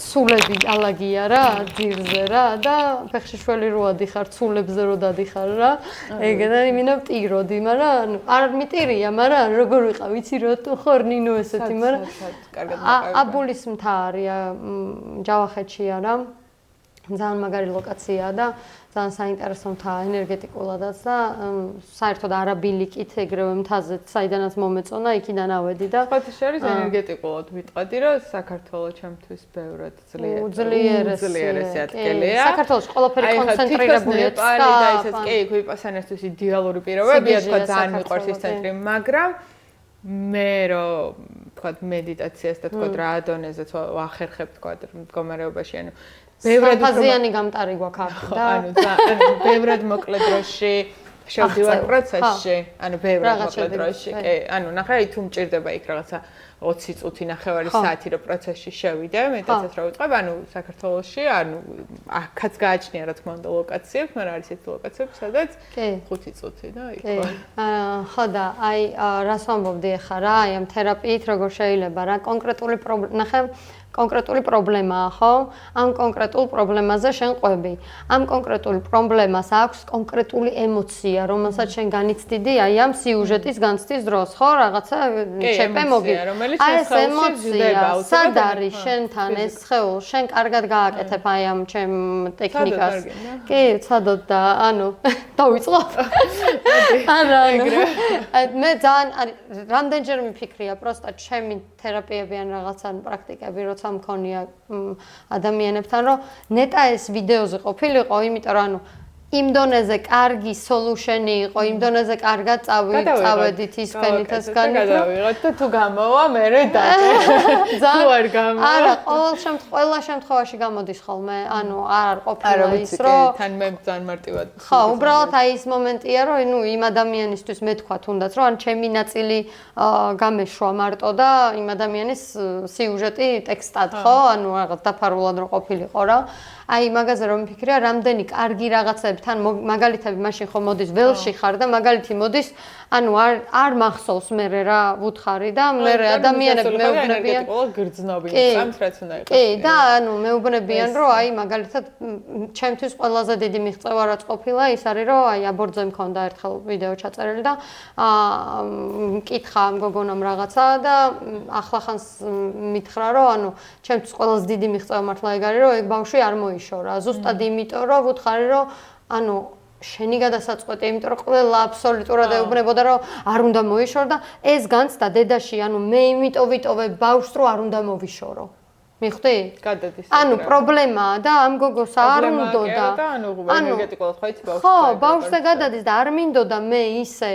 სულები ალაგია რა, ძირზე რა და ფეხშიშველი რო ადიხარ, სულებზე რო დადიხარ რა. ეგედა იმინა მტიროდი, მაგრამ ანუ არ მიტირია, მაგრამ როგორ ვიყავ, ვიცი რო თუ ხარ ნინო ესეთი, მაგრამ აბულის მთა არის, ჯავახეთში არა. ძალიან მაგარი ლოკაციაა და ძალიან საინტერესო მთა ენერგეტიკულადაც და საერთოდ არაბილიკით ეგრევე მთაზეც საიდანაც მომეწონა იქიდან ავედი და ხოთი შორის ენერგეტიკულად ვიტყოდი რომ საქართველოს ჩემთვის ბევრად უძლიერესი ადგილია საქართველოს ყველაფერი კონცენტრირებულია და ისეც კი ვიპასანისთვის იდეალური პირობებია თქვა ძალიან მიყვარს ეს ცენტრი მაგრამ მე რომ თქვა მედიტაციას და თქვა რა ადონეზე ვახერხებ თქვა მდგომარეობაში ანუ ბევრად ფაზიანი გამტარი გვაქვს და ანუ ბევრად მოკლე დროში შევდივარ პროცესში ანუ ბევრად მოკლე დროში კი ანუ ნახე თუ მჭირდება იქ რაღაცა 20 წუთი ნახევარი საათი რო პროცესში შევიდე მედიტაციას რო ვიწყებ ანუ საქართველოში ანუ აქაც გააჩნია რა თქმა უნდა ლოკაციებს მაგრამ არის ეს ლოკაციები სადაც 5 წუთი და იქ ხო და აი რას ვამბობდი ახლა რა აი ამ თერაპიით როგორ შეიძლება რა კონკრეტული ნახე კონკრეტული პრობლემაა, ხო? ამ კონკრეტულ პრობლემაზე შენ ყვები. ამ კონკრეტულ პრობლემას აქვს კონკრეტული ემოცია, რომელსაც შენ განიცდიდი აი ამ სიუჟეტის განცდის დროს, ხო? რაღაცა ჩეპე მოგი. აი ეს ემოცია, სად არის შენთან ეს სხეულ? შენ კარგად გააკეთებ აი ამ ჩემ ტექნიკას. კი, ცადოთ და ანუ დავიწყოთ. არა, მე ძალიან რამდენჯერ მიფიქრია, პროსტა ჩემი თერაპიები ან რაღაცა პრაქტიკები როცა მქონია ადამიანებთან რომ ნეტა ეს ვიდეოზე ყოფილიყო, იმიტომ რომ ანუ იმ დონეზე კარგი სოლუშენი იყო, იმ დონეზე კარგად წავედით ის ფენითას განვიღოთ და თუ გამოვა მერე დაგე. თუ არ გამოვა. არა, ყველა შემთხვევაში გამოდის ხოლმე, ანუ არ ყოფილა ის რომ თან მე ძალიან მარტივად. ხო, უბრალოდ აი ეს მომენტია რომ ნუ იმ ადამიანისთვის მე თქვა თუნდაც რომ ან ჩემი ნაწილი გამეშვა მარტო და იმ ადამიანის სიუჟეტი ტექსტად, ხო? ანუ რაღაც დაფარულად რო ყოფილიყო რა. აი მაგაზე რომ მიფიქრია, რამდენი კარგი რაღაცებთან მაგალითები მაშინ ხო მოდის ველში ხარ და მაგალითი მოდის, ანუ არ მახსოვს მე რა ვუთხარი და მე ადამიანები მეუბნებიან გრძნობი წამს რაც უნდა იყოს. კი, და ანუ მეუბნებიან რომ აი მაგალითად ჩემთვის ყველაზე დიდი მიღწევა რაც ყოფილა ის არის რომ აი აბორძე მქონდა ერთხელ ვიდეო ჩაწერილი და მკითხა მგოგონამ რაღაცა და ახლახანს მითხრა რომ ანუ ჩემთვის ყველაზე დიდი მიღწევა მართლა ეგ არის რომ ეგ ბავშვი არ მოიშორა. ზუსტად იმიტომ რომ ვუთხარი რომ ანუ შენი გადასაწყვეტი, იმიტომ რომ ყველა აბსოლუტურად ეუბნებოდა რომ არ უნდა მოიშორო და ეს განცდა დედაში, ანუ მე იმიტომ ვიტოვებ ბავშვს რომ არ უნდა მოვიშორო. მიხვდი? გადადის. ანუ პრობლემაა და ამ გოგოს არ უნდოდა. ანუ ენერგეტიკულად ხო იცი ბავშვს. ხო, ბავშვზე გადადის და არ მინდოდა მე ისე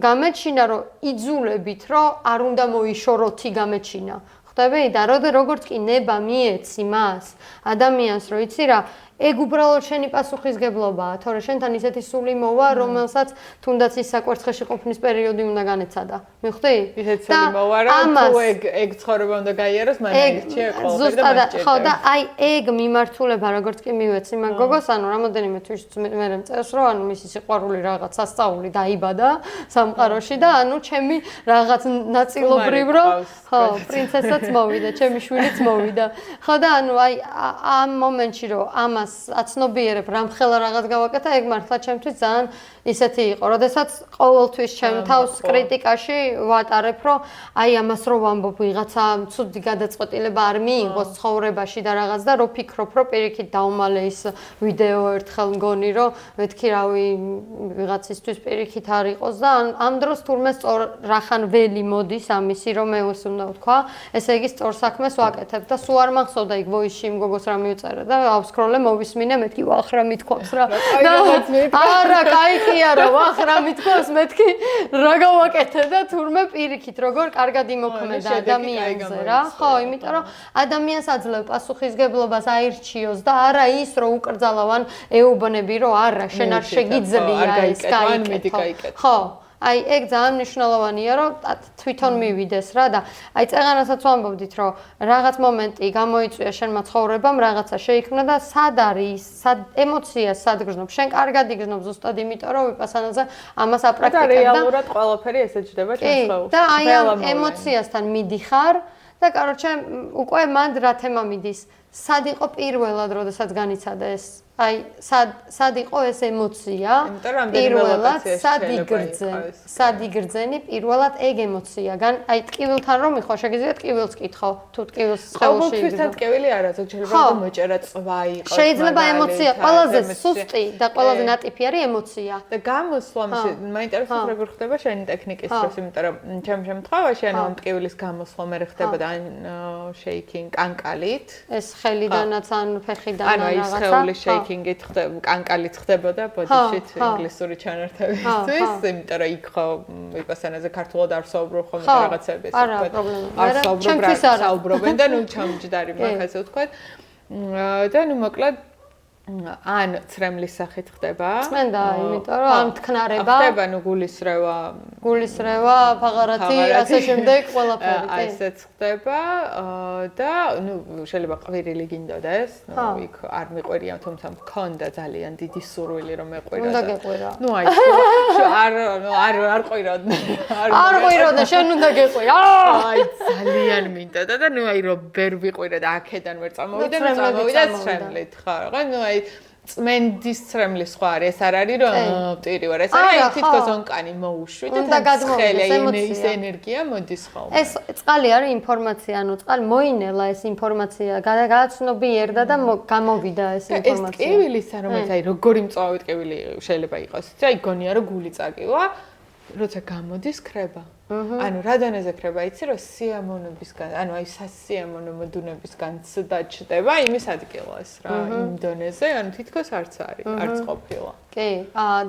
გამეჩინა რომ იძულებით რომ არ უნდა მოიშოროთი გამეჩინა. ხვდები? და როგორც კი ნება მიეცი მას ადამიანს რომ იცი რა ეგ უბრალოდ შენი პასუხისგებლობაა, თორე შენთან ისეთი სული მოვა, რომელსაც თუნდაც ის საკვერცხეში ყოფნის პერიოდი უნდა განეცადა. მიხვდი? ისეთი სული მოვა, რომ თუ ეგ ცხოვრება უნდა გაიაროს, მან აირჩია ყველაფერი და მას. ხო, და აი ეგ მიმართულება როგორც კი მივეცი მაგ გოგოს, ანუ რამოდენიმე თვის მე მწერს, რომ ანუ მისი სიყვარული რაღაც სასწაული დაიბადა სამყაროში და ანუ ჩემი რაღაც ნაწილობრივ რომ ხო, პრინცესაც მოვიდა, ჩემი შვილიც მოვიდა. ხო და ანუ აი ამ მომენტში რომ ამას აცნობიერებ რამხელა რაღაც გავაკეთა, ეგ მართლა ჩემთვის ძალიან ისეთი იყო, როდესაც ყოველთვის ჩემ თავს კრიტიკაში ვატარებ, რომ აი ამას რო ვამბობ, ვიღაცა ცუდი გადაწყვეტილება არ მიიღოს ცხოვრებაში და რაღაც და რო ფიქრობ, რომ პირიქით დაუმალე ის ვიდეო ერთხელ მგონი, რომ მეთქი რავი ვიღაცისთვის პირიქით არ იყოს და ამ დროს თურმე სწორ რახან ველი მოდის ამისი, რომ მე უსი უნდა ვთქვა, ესე იგი სწორ საქმეს ვაკეთებ და სულ არ მახსოვდა იქ ვოისში მგოგოს რა მივწერა და ავსკროლე მოვისმინე მეთქი ვახ რა მithქვავს რა. არა, კაიკია რა ვახ რა მithქვავს მეთქი რა გავაკეთე და თურმე პირიქით როგორ კარგად იმოქმედა ადამიანზე რა. ხო, იმიტომ რომ ადამიანს აძლევ პასუხისგებლობას აირჩიოს და არა ის რომ უკრძალავან ეუბნები რომ არა შენ არ შეგიძლია ეს გაიკეთო. ხო. აი ეგ ძალიან მნიშვნელოვანია რომ თვითონ მივიდეს რა და აი წეღანასაც ვამბობდით რომ რაღაც მომენტი გამოიწვია შენმა ცხოვრებამ რაღაცა შეიქმნა და სად არის სად ემოციას სად გრძნობ შენ კარგად იგრძნობ ზუსტად იმიტომ რომ ვიპასანაზე ამას აპრაქტიკებ და რეალურად ყველაფერი ესე ჯდება ჩემს ხელში და აი ამ ემოციასთან მიდიხარ და კაროჩე უკვე მანდ რა თემა მიდის სად იყო პირველად როდესაც განიცადა ეს აი სად იყო ეს ემოცია პირველად სად იგრძენი პირველად ეგ ემოციაგან აი ტკივილთან რომ იხო შეგიძლია ტკივილს კითხო თუ ტკივილს სხეულში იგრძნო ტკივილი არა ზოგჯერobა მოჭერა წვა იყო შეიძლება ემოცია ყველაზე სუსტი და ყველაზე ნატიფი არის ემოცია და გამოსვლა მაინტერესებს როგორ ხდება შენი ტექნიკის დროს იმიტომ რომ ჩემ შემთხვევაში ანუ ამ ტკივილის გამოსვლა მე ხდებოდა ან შეიკინგ კანკალით ეს ხელიდანაც ან ფეხიდან ან რაღაცა ანუ ის შეიკინგით ხდება კანკალით ხდებოდა ბოდიშით ინგლისური ჩანართებისთვის იმიტომ რომ იქ ხო ვიპასანაზე ქართულად არ საუბრობ ხოლმე რაღაცები არა პრობლემა არ საუბრობენ და ნუ ჩამჯდარი მაგ ასე ვთქვათ და ნუ მოკლედ ან ცრემლის სახით ხდება წმენდა იმიტომ რომ ამ თქნარება ხდება ნუ გულისრევა ფაღარათი ასე შემდეგ ყველაფერი ესეც ხდება და ნუ შეიძლება ყვირილი გინდოდეს ნუ იქ არ მიყვირია თუმცა მქონდა ძალიან დიდი სურვილი რომ მეყვირა უნდა გეყვირა ნუ აი არ ყვიროდნე არ ყვიროდა შენ უნდა გეყვირა აი ძალიან მინდოდა და ნუ აი რომ ვერ ვიყვირა და აქედან ვერ წამოვიდა ცრემლით ხო რა ნუ აი წმენდის ცრემლის სხვა არის ეს არ არის რომ ტირი ვარ ეს არის თითქოს ონკანი მოუშვი და გადმოვიდეს ეს ენერგია მოდის ხოლმე ეს წყალი არის ინფორმაცია ანუ წყალი მოინელა ეს ინფორმაცია გადაცნობიერდა და გამოვიდა ეს ინფორმაცია ეს ტკივილის რომელიც აი როგორი მწვავე ტკივილი შეიძლება იყოს აი გონია რომ გული წაკივა როცა გამოდის ქრება ანუ რა დონეზე ქრება იცი რომ სიამოვნებისგან ანუ აი სასიამოვნო მოდუნებისგან დაჭდება იმის ადგილას რა იმ დონეზე ანუ თითქოს არც ყოფილა კი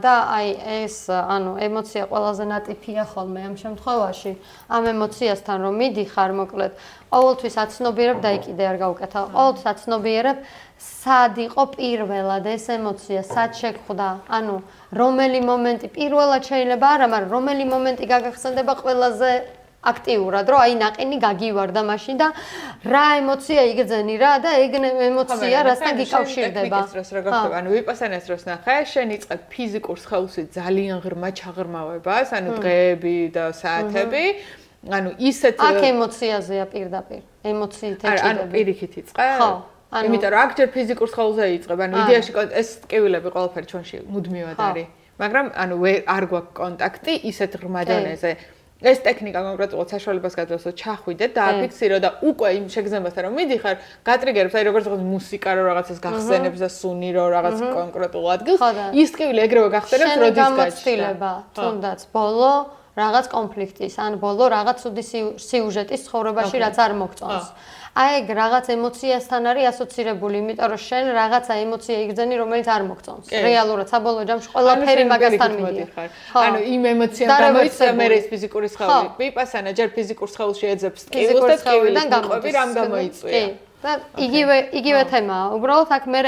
და აი ეს ანუ ემოცია ყველაზე ნატიფია ხოლმე ამ შემთხვევაში ამ ემოციასთან რომ მიდიხარ მოკლედ ყოველთვის აცნობიერებ და იქ კიდე არ გავუკეთა ყოველთვის აცნობიერებ სად იყო პირველად ეს ემოცია სად შეგხვდა ანუ რომელი მომენტი პირველად შეიძლება არა მაგრამ რომელი მომენტი გაგახსენდება ყველაზე აქტიურად რომ აი ნაყინი გაგივარდა მაშინ და რა ემოცია იგრძენი რა და ეგ ემოცია რასთან გიკავშირდება ანუ ვიპასანას დროს ნახე შენ იწყებ ფიზიკურ სხეულში ძალიან ღრმა ჩაღრმავებას ანუ დღეები და საათები ანუ ისეთ აქ ემოციაზეა პირდაპირ ემოციით ეჭირდება ანუ პირიქით იწყებ ხო იმიტომ რომ აქ ჯერ ფიზიკურ სხეულზე იწყებ ანუ იდეაში ეს ტკივილები ყველაფერი ჩვენში მუდმივად არის მაგრამ ანუ არ გვაქვს კონტაქტი ისეთ ღრმა დონეზე ეს ტექნიკა კონკრეტულად საშუალებას გაძლევს რომ ჩახვიდე და აფიქსირო და უკვე იმ შეგრძნებასთან რომ მიდიხარ გატრიგერებს აი როგორც რაღაც მუსიკა რო რაღაცას გახსენებს და სუნი რო რაღაც კონკრეტულ ადგილს ის ტკივილი ეგრევე გახსენებს როდის გაჩნდება თუნდაც ბოლო რაღაც კონფლიქტის ან ბოლო რაღაც უდი სიუჟეტის ცხოვრებაში რაც არ მოგწონს აი ეგ რაღაც ემოციასთან არის ასოცირებული, იმიტომ რომ შენ რაღაცა ემოცია იგრძენი, რომელიც არ მოგწონს. რეალურად საბოლოო ჯამში ყველაფერი მაგასთან მიდიხარ. ანუ იმ ემოციამ გამოიწვია მე ეს ფიზიკური სხეული. ვიპასანა ჯერ ფიზიკურ სხეულში ეძებს ტკივილს და ტკივილიდან გამოყვი რამ გამოიწვია. და იგივე თემაა. უბრალოდ აქ მე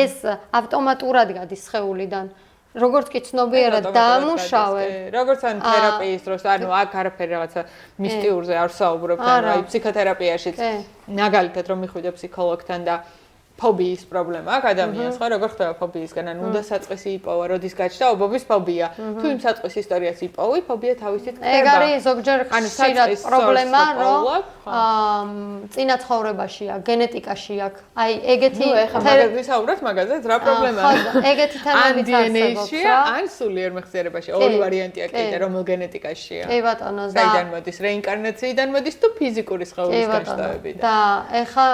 ეს ავტომატურად გადის სხეულიდან. როგორც კი ცნობიერად დაამუშავე. როგორც ან თერაპიის დროს, ანუ აქ არაფერი რაღაცა მისტიურზე არ საუბრობ, ანუ აი ფსიქოთერაპიაშიც მაგალითად რომ მიხვიდე ფსიქოლოგთან და ფობიის პრობლემა აქვს ადამიანს, ხო, როგორ ხდება ფობიისგან, ანუ უნდა საწყისი იპოვა, როდის გაჩნდა ობობის ფობია. თუ იმ საწყის ისტორიას იპოვი, ფობია თავისით ხდება. ეგ არის ზოგჯერ ხშირად პრობლემა, რომ წინა ცხოვრებაში აქვს, გენეტიკაში აქვს. აი, ეგეთი ნუ ეხლა მაგაზე ვისაუბროთ მაგაზეც, რა პრობლემაა? ხო, ეგეთი თემებიც არსებობს, რა? ან სულიერ მეხსიერებაში, ორი ვარიანტია კიდე, რომელ გენეტიკაშია. კი ბატონო, და საიდან მოდის, რეინკარნაციიდან მოდის თუ ფიზიკური სხეულის განშტოებიდან? და ეხლა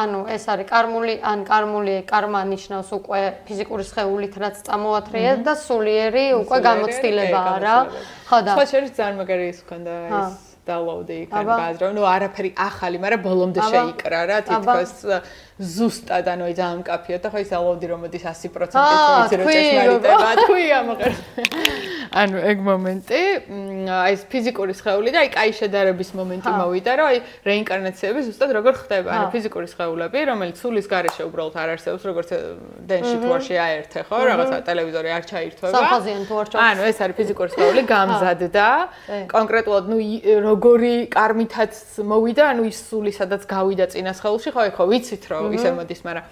ანუ ეს არის კარმული კარმა ნიშნავს უკვე ფიზიკური სხეულით რაც წამოათრია და სულიერი უკვე გამოცდილებაა რა. ხო და სხვა შორის ძალიან მაგარი ის ქონდა ეს download-ი იქან ბაზრო. ნუ არაფერი ახალი, მაგრამ ბოლომდე შეიკრა რა თითქოს ზუსტად ანუ ძალიან მკაფიო და ხო ის download-ი რომ მოდის 100% ვიცი რომ ჭეშმარიტება თქვია მაგრამ ანუ ეგ მომენტი აი ეს ფიზიკური სხეული და აი კაი შედარების მომენტი მოვიდა რომ აი რეინკარნაციები ზუსტად როგორ ხდება ანუ ფიზიკური სხეულები რომელიც სულის გარეშე უბრალოდ არ არსებობს როგორც დენში თუ არ შეაერთე ხო რაღაცა ტელევიზორი არ ჩაირთვება სამფაზიანი თუ არ ჩაირთვება ანუ ეს არის ფიზიკური სხეული გამზადდა კონკრეტულად ნუ როგორი კარმითაც მოვიდა ანუ ის სული სადაც გავიდა წინა სხეულში ხო ეხო ვიცით რომ ისე მოდის მაგრამ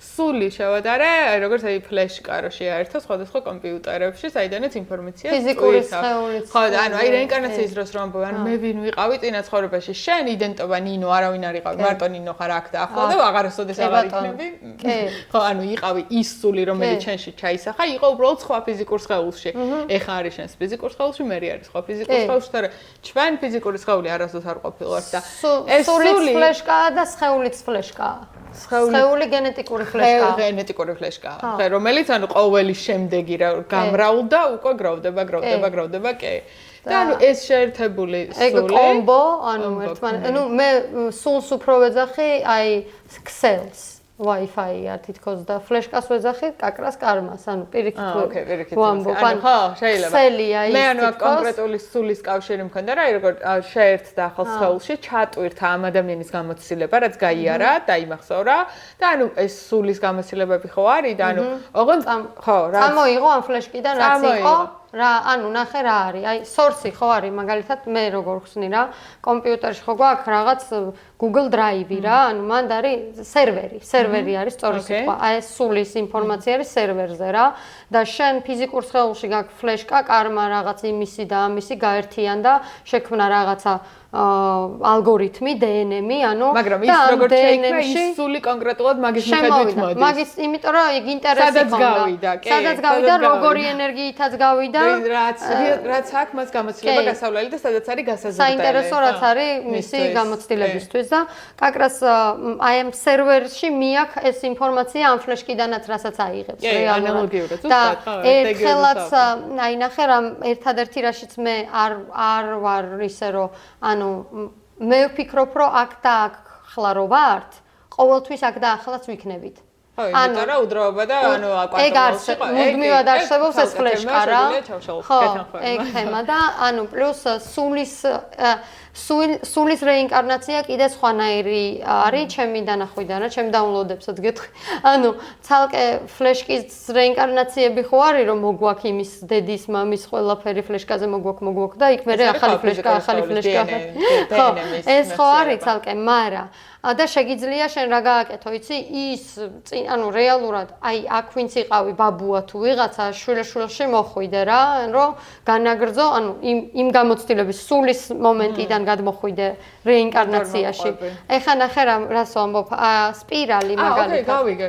სული შევადარე, აი როგორც აი ფლეშკა რო შეაერთო სხვადასხვა კომპიუტერებში, საიდანაც ინფორმაცია ფიზიკური სხეულიც. ხო, ანუ აი რეინკარნაციის დროს რომ ანუ მე ვინ ვიყავი წინა ცხოვრებაში, შენ იდენტობა ნინო არავინ არ იყავი, მარტო ნინო ხარ აქ და ახლა და აღარასოდეს აღარ იქნები. ხო, ანუ იყავი ის სული, რომელიც შენში ჩაისახა, იყო უბრალოდ სხვა ფიზიკურ სხეულში. ეხა არის შენს ფიზიკურ სხეულში, მე არის სხვა ფიზიკურ სხეულში, თორე ჩვენ ფიზიკური სხეული არასდროს არ ყოფილვართ და ეს სული ფლეშკაა და სხეულიც ფლეშკაა. სხეული გენეტიკური ფლეშკაა. გენეტიკური ფლეშკაა. ხე, რომელიც ანუ ყოველი შემდეგი რა გამრავლდა, უკვე გროვდება, კი. და ანუ ეს შეერთებული სული. ეგ კომბო, ანუ ერთმანეთს, ანუ მე სულს უფრო ვეძახი, აი ქსელს. Wi-Fi-ია თითქოს და ფლეშკას ვეძახი კაკრას კარმას, ანუ პირიქით ვამბობ, ხო, შეიძლება. ქსელია ის. მე ანუ კონკრეტული სულის კავშირი მქონდა რა, როგორ შეერთდა ახალ სხეულში, ჩატვირთა ამ ადამიანის გამოცდილება, რაც გაიარა, დაიმახსოვრა და ანუ ეს სულის გამოცდილებები ხო არის და ანუ ოღონდ ხო, რა წამოიღო ამ ფლეშკიდან რაც იყო. რა, ანუ ნახე რა არის. აი, source-ი ხო არის, მაგალითად მე როგორ ხსნი რა, კომპიუტერში ხო გვაქვს რაღაც Google Drive-ი რა, ანუ მანდ არის სერვერი არის სწორი სიტყვა. აი, ეს სულის ინფორმაცია არის სერვერზე რა და შენ ფიზიკურ სხეულში გაქვს ფლეშკა, კარმა რაღაც იმისი და ამისი გაერთიან და შექმნა რაღაცა ალგორითმი, DNM-ი, ანუ მაგრამ ის როგორ შეიქმნა ის სული კონკრეტულად მაგის მიხედვით მოდის. მაგის, იმიტომ რომ იქ ინტერესი ხონდა. სადაც გავიდა, როგორი ენერგიითაც გავიდა. რაც აქვს მას გამოცდილება გასავლელი და სადაც არის გასაზრდელი. საინტერესო რაც არის მისი გამოცდილებისთვის და კაკრას აი ამ სერვერში მიაქვს ეს ინფორმაცია ამ ფლეშკიდანაც რასაც აიღებს რეალურად. და ერთხელაც აი ნახე რა ერთადერთი რაშიც მე არ ვარ ისე რომ ანუ მე ვფიქრობ რომ აქ და აქ ხლა რო ვართ, ყოველთვის აქ და ახლაც ვიქნებით. ხო, იმიტომ რომ უძრაობა და ანუ ეგ არის, მუდმივად არსებობს ეს ფლეშკა რა. ხო, ეგ თემა და ანუ პლუს სულის რეინკარნაცია კიდე სხვანაირი არის ჩემი დანახვიდან რა, ჩემ დაუნლოდებსაც გეტყვი. ანუ ცალკე ფლეშკის რეინკარნაციები ხო არის რომ მოგვაქვს იმის დედის, მამის ყველაფერი ფლეშკაზე მოგვაქვს და იქ მერე ახალი ფლეშკა. ხო, ეს ხო არის ცალკე, მაგრამ და შეგიძლია შენ რა გააკეთო, იცი? ის ანუ რეალურად აი აქ ვინც იყავი ბაბუა თუ ვიღაცა შვილში მოხვიდე რა, რომ განაგრძო, ანუ იმ გამოცდილების სულის მომენტიდან გადმოხვიდე რეინკარნაციაში. ეხლა ნახე რას ვამბობ, სპირალი მაგალითად. გავიგე,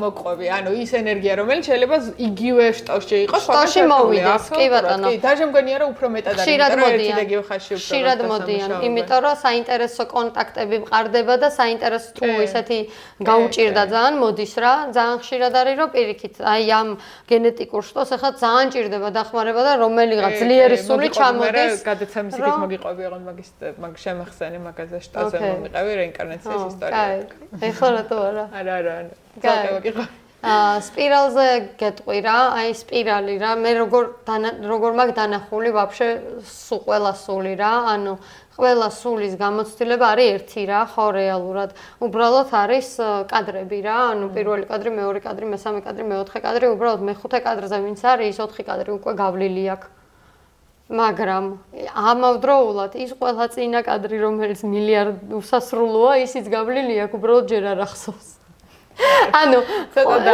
მოყვები. ანუ ის ენერგია, რომელიც შეიძლება იგივე შტოში იყოს, შტოში მოვიდეს, კი ბატონო. კი, და შემგონია რომ უფრო მეტად არის, ხშირად მოდიან, იმიტომ რომ საინტერესო კონტაქტები მყარდება და საინტერესო თუ ისეთი გაუჭირდა ძალიან მოდის რა, ძალიან ხშირად არის რომ პირიქით, აი ამ გენეტიკურ შტოს ახლა ძალიან ჭირდება დახმარება და რომელიღაც ძლიერი სული ჩამოდის. გადაცემის იქით მოგიყვები ოღონდ მაგ შემახსენი მაგაზე შტოზე მომიყევი რეინკარნაციის ისტორია. ეხლა რატო არა? არა. ცალკე მოგიყვები. სპირალზე გეტყვი რა, აი სპირალი რა, მე როგორ მაგ დანახული ვაფშე ყველა სული რა, ანუ ყველა სულის გამოცდილება არის ერთი რა, ხო რეალურად. უბრალოდ არის კადრები რა, ანუ პირველი კადრი, მეორე კადრი, მესამე კადრი, მეოთხე კადრი, უბრალოდ მეხუთე კადრზე ვინც არის, ის 4 კადრი უკვე გავლილი აქვს. მაგრამ ამავდროულად ის ყველა წინა კადრი, რომელიც მილიარდ უსასრულოა, ისიც გავლილი აქვს, უბრალოდ ჯერ არ ახსოვს. ანუ ცოტა და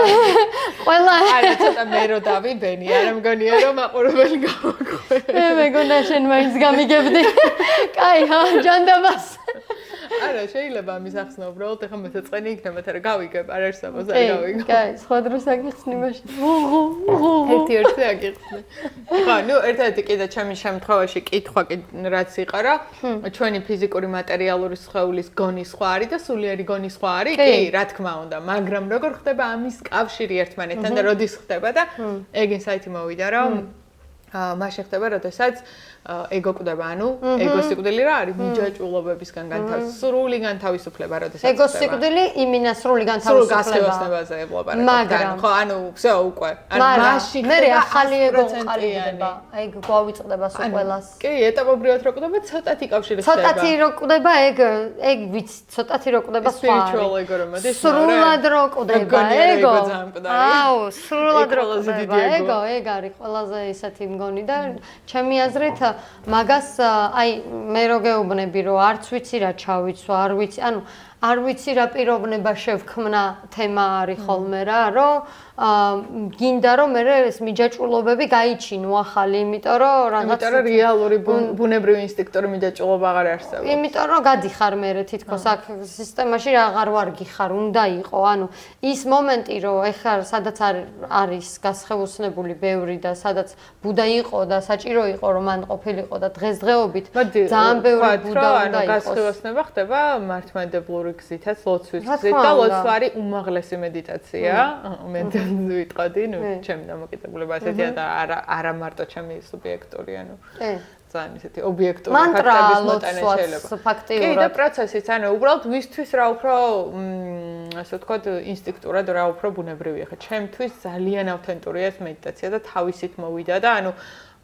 ყველა არა ცოტა მე რო დავიბენი, არ მგონია რომ მაყურებელი გავაკვირე. მე მეგონა შენ მაინც გამიგებდი. კაი, ჯანდაბას. არა, შეიძლება ამის ახსნა უბრალოდ ეხა მეთაწყენი იქნება, თორე გავიგებ, არ არსებობს, არ გავიგებ. კაი, სხვა დროს აგიხსნი მაშინ. ერთი აგიხსნი. ხო, ნუ ერთადერთი კიდე ჩემი შემთხვევაში კითხვა რაც იყო რა, ჩვენი ფიზიკური მატერიალური სხეულის გონი სხვა არის და სულიერი გონი სხვა არის, კი, რა თქმა უნდა, მაგრამ როგორ ხდება ამის კავშირი ერთმანეთთან და როდის ხდება და ეგ ინსაიტი მოვიდა რომ მაშინ ხდება, როდესაც ego კვდება, ანუ ego სიკვდილი რა არის? მიჯაჭვულობებისგან სრული განთავისუფლება, როდესაც ego სიკვდილი იმინა სრული განთავისუფლებაზე ებლობა. ხო, ანუ всё უკვე. ანუ მაშინ მე ახალი ego ყალიბდება. ეგ გვავიწყდება სულ ყველას. კი, ეტაპობრივად რო კვდება, ცოტათი კავშირი ხდება. ცოტათი რო კვდება, ეგ ვიცი, ცოტათი რო კვდება სხვა. spiritual ego რომ მოდის. სრულად რო კვდება ego. აუ, სრულად რო კვდება ego, ეგ არის ყველაზე ისეთი მგონი და ჩემი აზრით მაგას აი მე რო გეუბნები რომ არც ვიცი რა ჩავიცვა, არ ვიცი, ანუ არ ვიცი რა პიროვნება შევქმნა თემა არის ხოლმე რა, რომ გინდა რომ მე ეს მიჯაჭვულობები გაიჩინო ახალი, იმიტომ რომ რეალური ბუნებრივი ინსტინქტური მიჯაჭვულობა აღარ არსებობს. იმიტომ რომ გადიხარ მე თითქოს აქ სისტემაში აღარ ვარ გიხარ, უნდა იყო, ანუ ის მომენტი რომ ეხლა სადაც არის გასხევუსნებული ბევრი და sadაც ბუდა იყო და საჭირო იყო რომ მან ყოფილიყო და დღესდღეობით ძალიან ბევრი ბუდა უნდა იყოს. გასხევასნება ხდება მართლმადებლური გზითაც, ლოცვის გზით და ლოცვა არის უმაღლესი მედიტაცია. მე ვიტყოდი, ჩემი დამოკიდებულება ასეთია და არა მარტო ჩემი სუბიექტური, ძალიან ისეთი ობიექტური ფაქტების მოტანა შეიძლება. კი, და პროცესიც, უბრალოდ ვისთვის რა უფრო ასე ვთქვათ, ინსტინქტურად რა უფრო ბუნებრივია. ხა ჩემთვის ძალიან ავთენტურია ეს მედიტაცია და თავისით მოვიდა და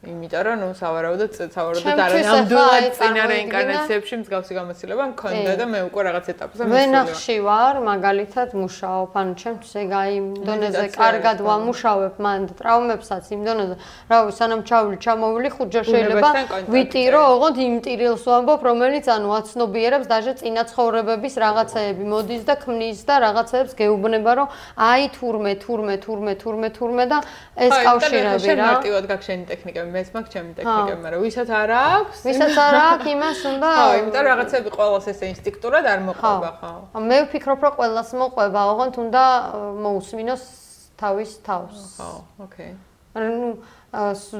იმიტომ რომ სავარაუდოდ არანამდვილად წინა რეინკარნაციებში მსგავსი გამოცდილება მქონდა და მე უკვე რაღაც ეტაპზე მისული. ვენახში ვარ, მაგალითად მუშაობ, ჩემთვის ეგ იმ დონეზე კარგად ვამუშავებ მან ტრავმებსაც იმ დონეზე, რავი, სანამ ჩამოვილი ხუთჯერ შეიძლება ვიტირო, ოღონდ იმ ტირილს ვამბობ, რომელიც აცნობიერებს დაჟე წინა ცხოვრებების რაღაცეები მოდის და ქმნის და რაღაცეებს გეუბნება, რომ აი თურმე და ეს კავშირები რა. მარტივად გაქვს შენი ტექნიკები. მეც მაქვს ჩემი ტექნიკები, მაგრამ ვისაც არ აქვს, იმას უნდა. ხო, იმიტომ რაღაცები ყოველს ესე ინსტინქტურად არ მოყვება, ხო. მე ვფიქრობ, რომ ყოველს მოყვება, ოღონდ უნდა მოусმინოს თავის თავს. ხო, ოკეი.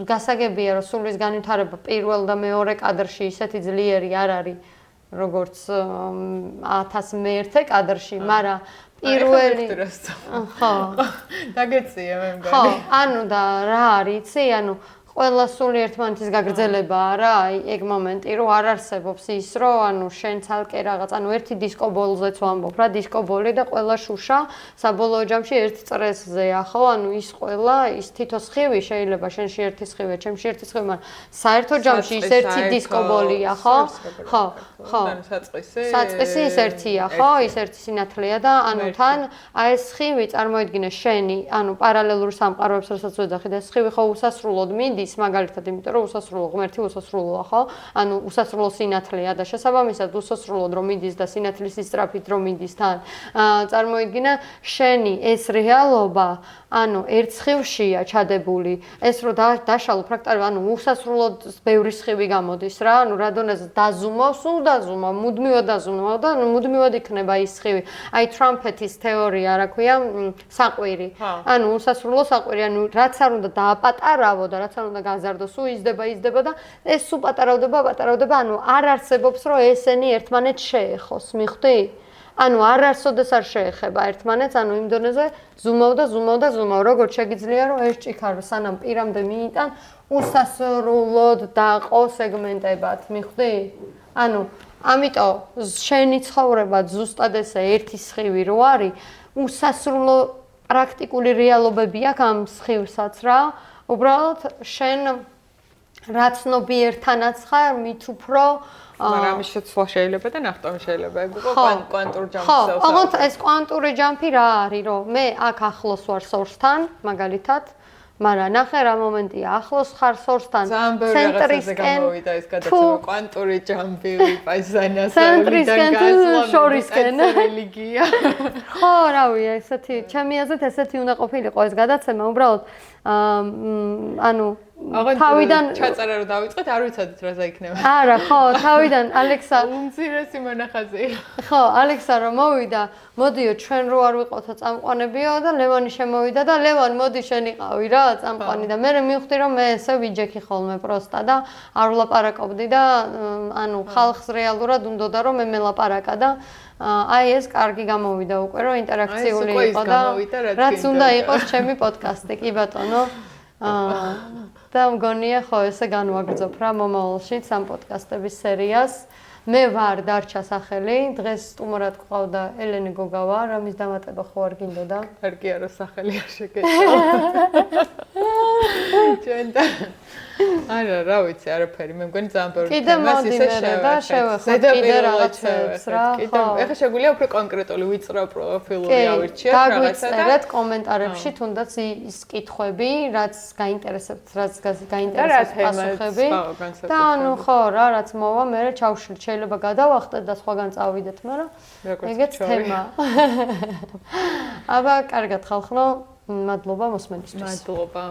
გასაგებია, რომ სულის განვითარება პირველ და მეორე კადრში ისეთი ძლიერი არ არის, როგორც 1001 კადრში, მაგრამ პირველი ხო. დაგეწია მე მგონი. ხო, და რა არის, იცი, ყველა სული ერთმანეთის გაგრძელებაა რა, ეგ მომენტი, რომ არ არსებობს ის, რომ შენ ცალკე რაღაც, ერთი დისკო ბოლზეც ვამბობ რა, დისკო ბოლი და ყველა შუშა საბოლოო ჯამში ერთ წრესზეა, ხო? ის ყველა, ის თითო სხივი შეიძლება შენში ერთი სხივია, ჩემში ერთი სხივი, მაგრამ საერთო ჯამში ის ერთი დისკო ბოლია, ხო? ხო. საწყისი ის ერთია, ხო? ის ერთი სინათლეა და თან ეს სხივი წარმოიდგინე შენი, პარალელურ სამყაროებს რასაც ვეძახი და სხივი ხო უსასრულოდ მიდის მაგალითად, იმიტომ რომ უსასრულო ღმერთი უსასრულოა, ხო? უსასრულო სინათლეა და შესაბამისად უსასრულოდ რომ მიდის და სინათლის ისწრაფით რომ მიდის თან. წარმოიდგინე შენი ეს რეალობა, ერთ სხივშია ჩადებული. ეს რომ დაშალო პრაქტიკულად, უსასრულოდ ბევრი სხივი გამოდის რა, რა დონეზე დაზუმავს, დაზუმავ, მუდმივად დაზუმავ და მუდმივად იქნება ის სხივი. აი ტრამპეტის თეორია, რა ქვია, საყვირი. უსასრულო საყვირი, რაც არ უნდა დააპატარავო და რაც არ უნდა გაზარდოს, იზრდება და ეს პატარავდება, არ არსებობს რომ ესენი ერთმანეთს შეეხოს, მიხვდი? არ არსოდეს არ შეეხება ერთმანეთს, იმ დონეზე ზუმავ, როგორც შეგიძლია რომ ეს ჭიქარო სანამ პირამდე მიიტან, უსასრულოდ დაყო სეგმენტებად, მიხვდი? ამიტომ შენი ცხოვრება ზუსტად ესე ერთი სხივი რო არის, უსასრულო პრაქტიკული რეალობები აქვს ამ სხივსაც რა. უბრალოდ შენ რაც ნობიერთანაც ხარ, მით უფრო მაგრამ ამის შეცვლა შეიძლება და ნახტომი შეიძლება იყოს კვანტურ ჯამპს. ხო, ოღონდ ეს კვანტური ჯამპი რა არის, რომ მე აქ ახლოს ვარ სორსთან, მაგალითად, მაგრამ ნახე რა მომენტია, ახლოს ხარ სორსთან, ცენტრისკენ გამოვიდა ეს გადაცემა, კვანტური ჯამპი, პაიზანას, ცენტრისკენ შორისკენ რელიგია. ხო, რავი, ესეთი, ჩემი აზრით ესეთი უნდა ყოფილიყო ეს გადაცემა, უბრალოდ თავიდან ჩაწერა რომ დავიწყეთ, არ ვიცოდით რა ზაიქნება. არა, ხო, თავიდან ალექსა უმცირესი მონახაზია. ხო, ალექსა რომ მოვიდა, მოდიო ჩვენ რო არ ვიყავთო წამყვანებიო და ლევანი შემოვიდა და ლევან მოდი შენ იყავი რა, წამყვანი და მე მივხვდი რომ მე ესე ვიჯექი ხოლმე პროსტა და არ ვლაპარაკობდი და ხალხს რეალურად უნდოდა რომ მე მელაპარაკა და აი ეს კარგი გამოვიდა უკვე რომ ინტერაქციული იყო და რაც უნდა იყოს ჩემი პოდკასტი, კი ბატონო. და მგონია ხო ესე განვაგრძობ რა მომავალშიც ამ პოდკასტების სერიას. მე ვარ დარჩა სახელი, დღეს სტუმრად გვყავდა ელენე გოგავა, რამის დამატება ხო არ გინდოდა? კარგია რომ სახელი არ შეგეჭდა. ჩვენ და არა, რა ვიცი, არაფერი, მე მგონი ძალიან ბევრი კიდე მოდიმერე და შევეხოთ კიდე რაღაცებს რა. ხო. ეხლა შეგვიძლია უფრო კონკრეტული ვიწრო პროფილური ავირჩიოთ რაღაცა და დაგვიწერეთ კომენტარებში თუნდაც ის კითხვები, რაც გაინტერესებთ, რაც გაინტერესებთ პასუხები. და ანუ ხო რა, რაც მოვა, მე ჩავშლით, შეიძლება გადავახტეთ და სხვაგან წავიდეთ, მაგრამ ეგეც თემა. აბა, კარგად ხალხო, მადლობა მოსმენისთვის. მადლობა.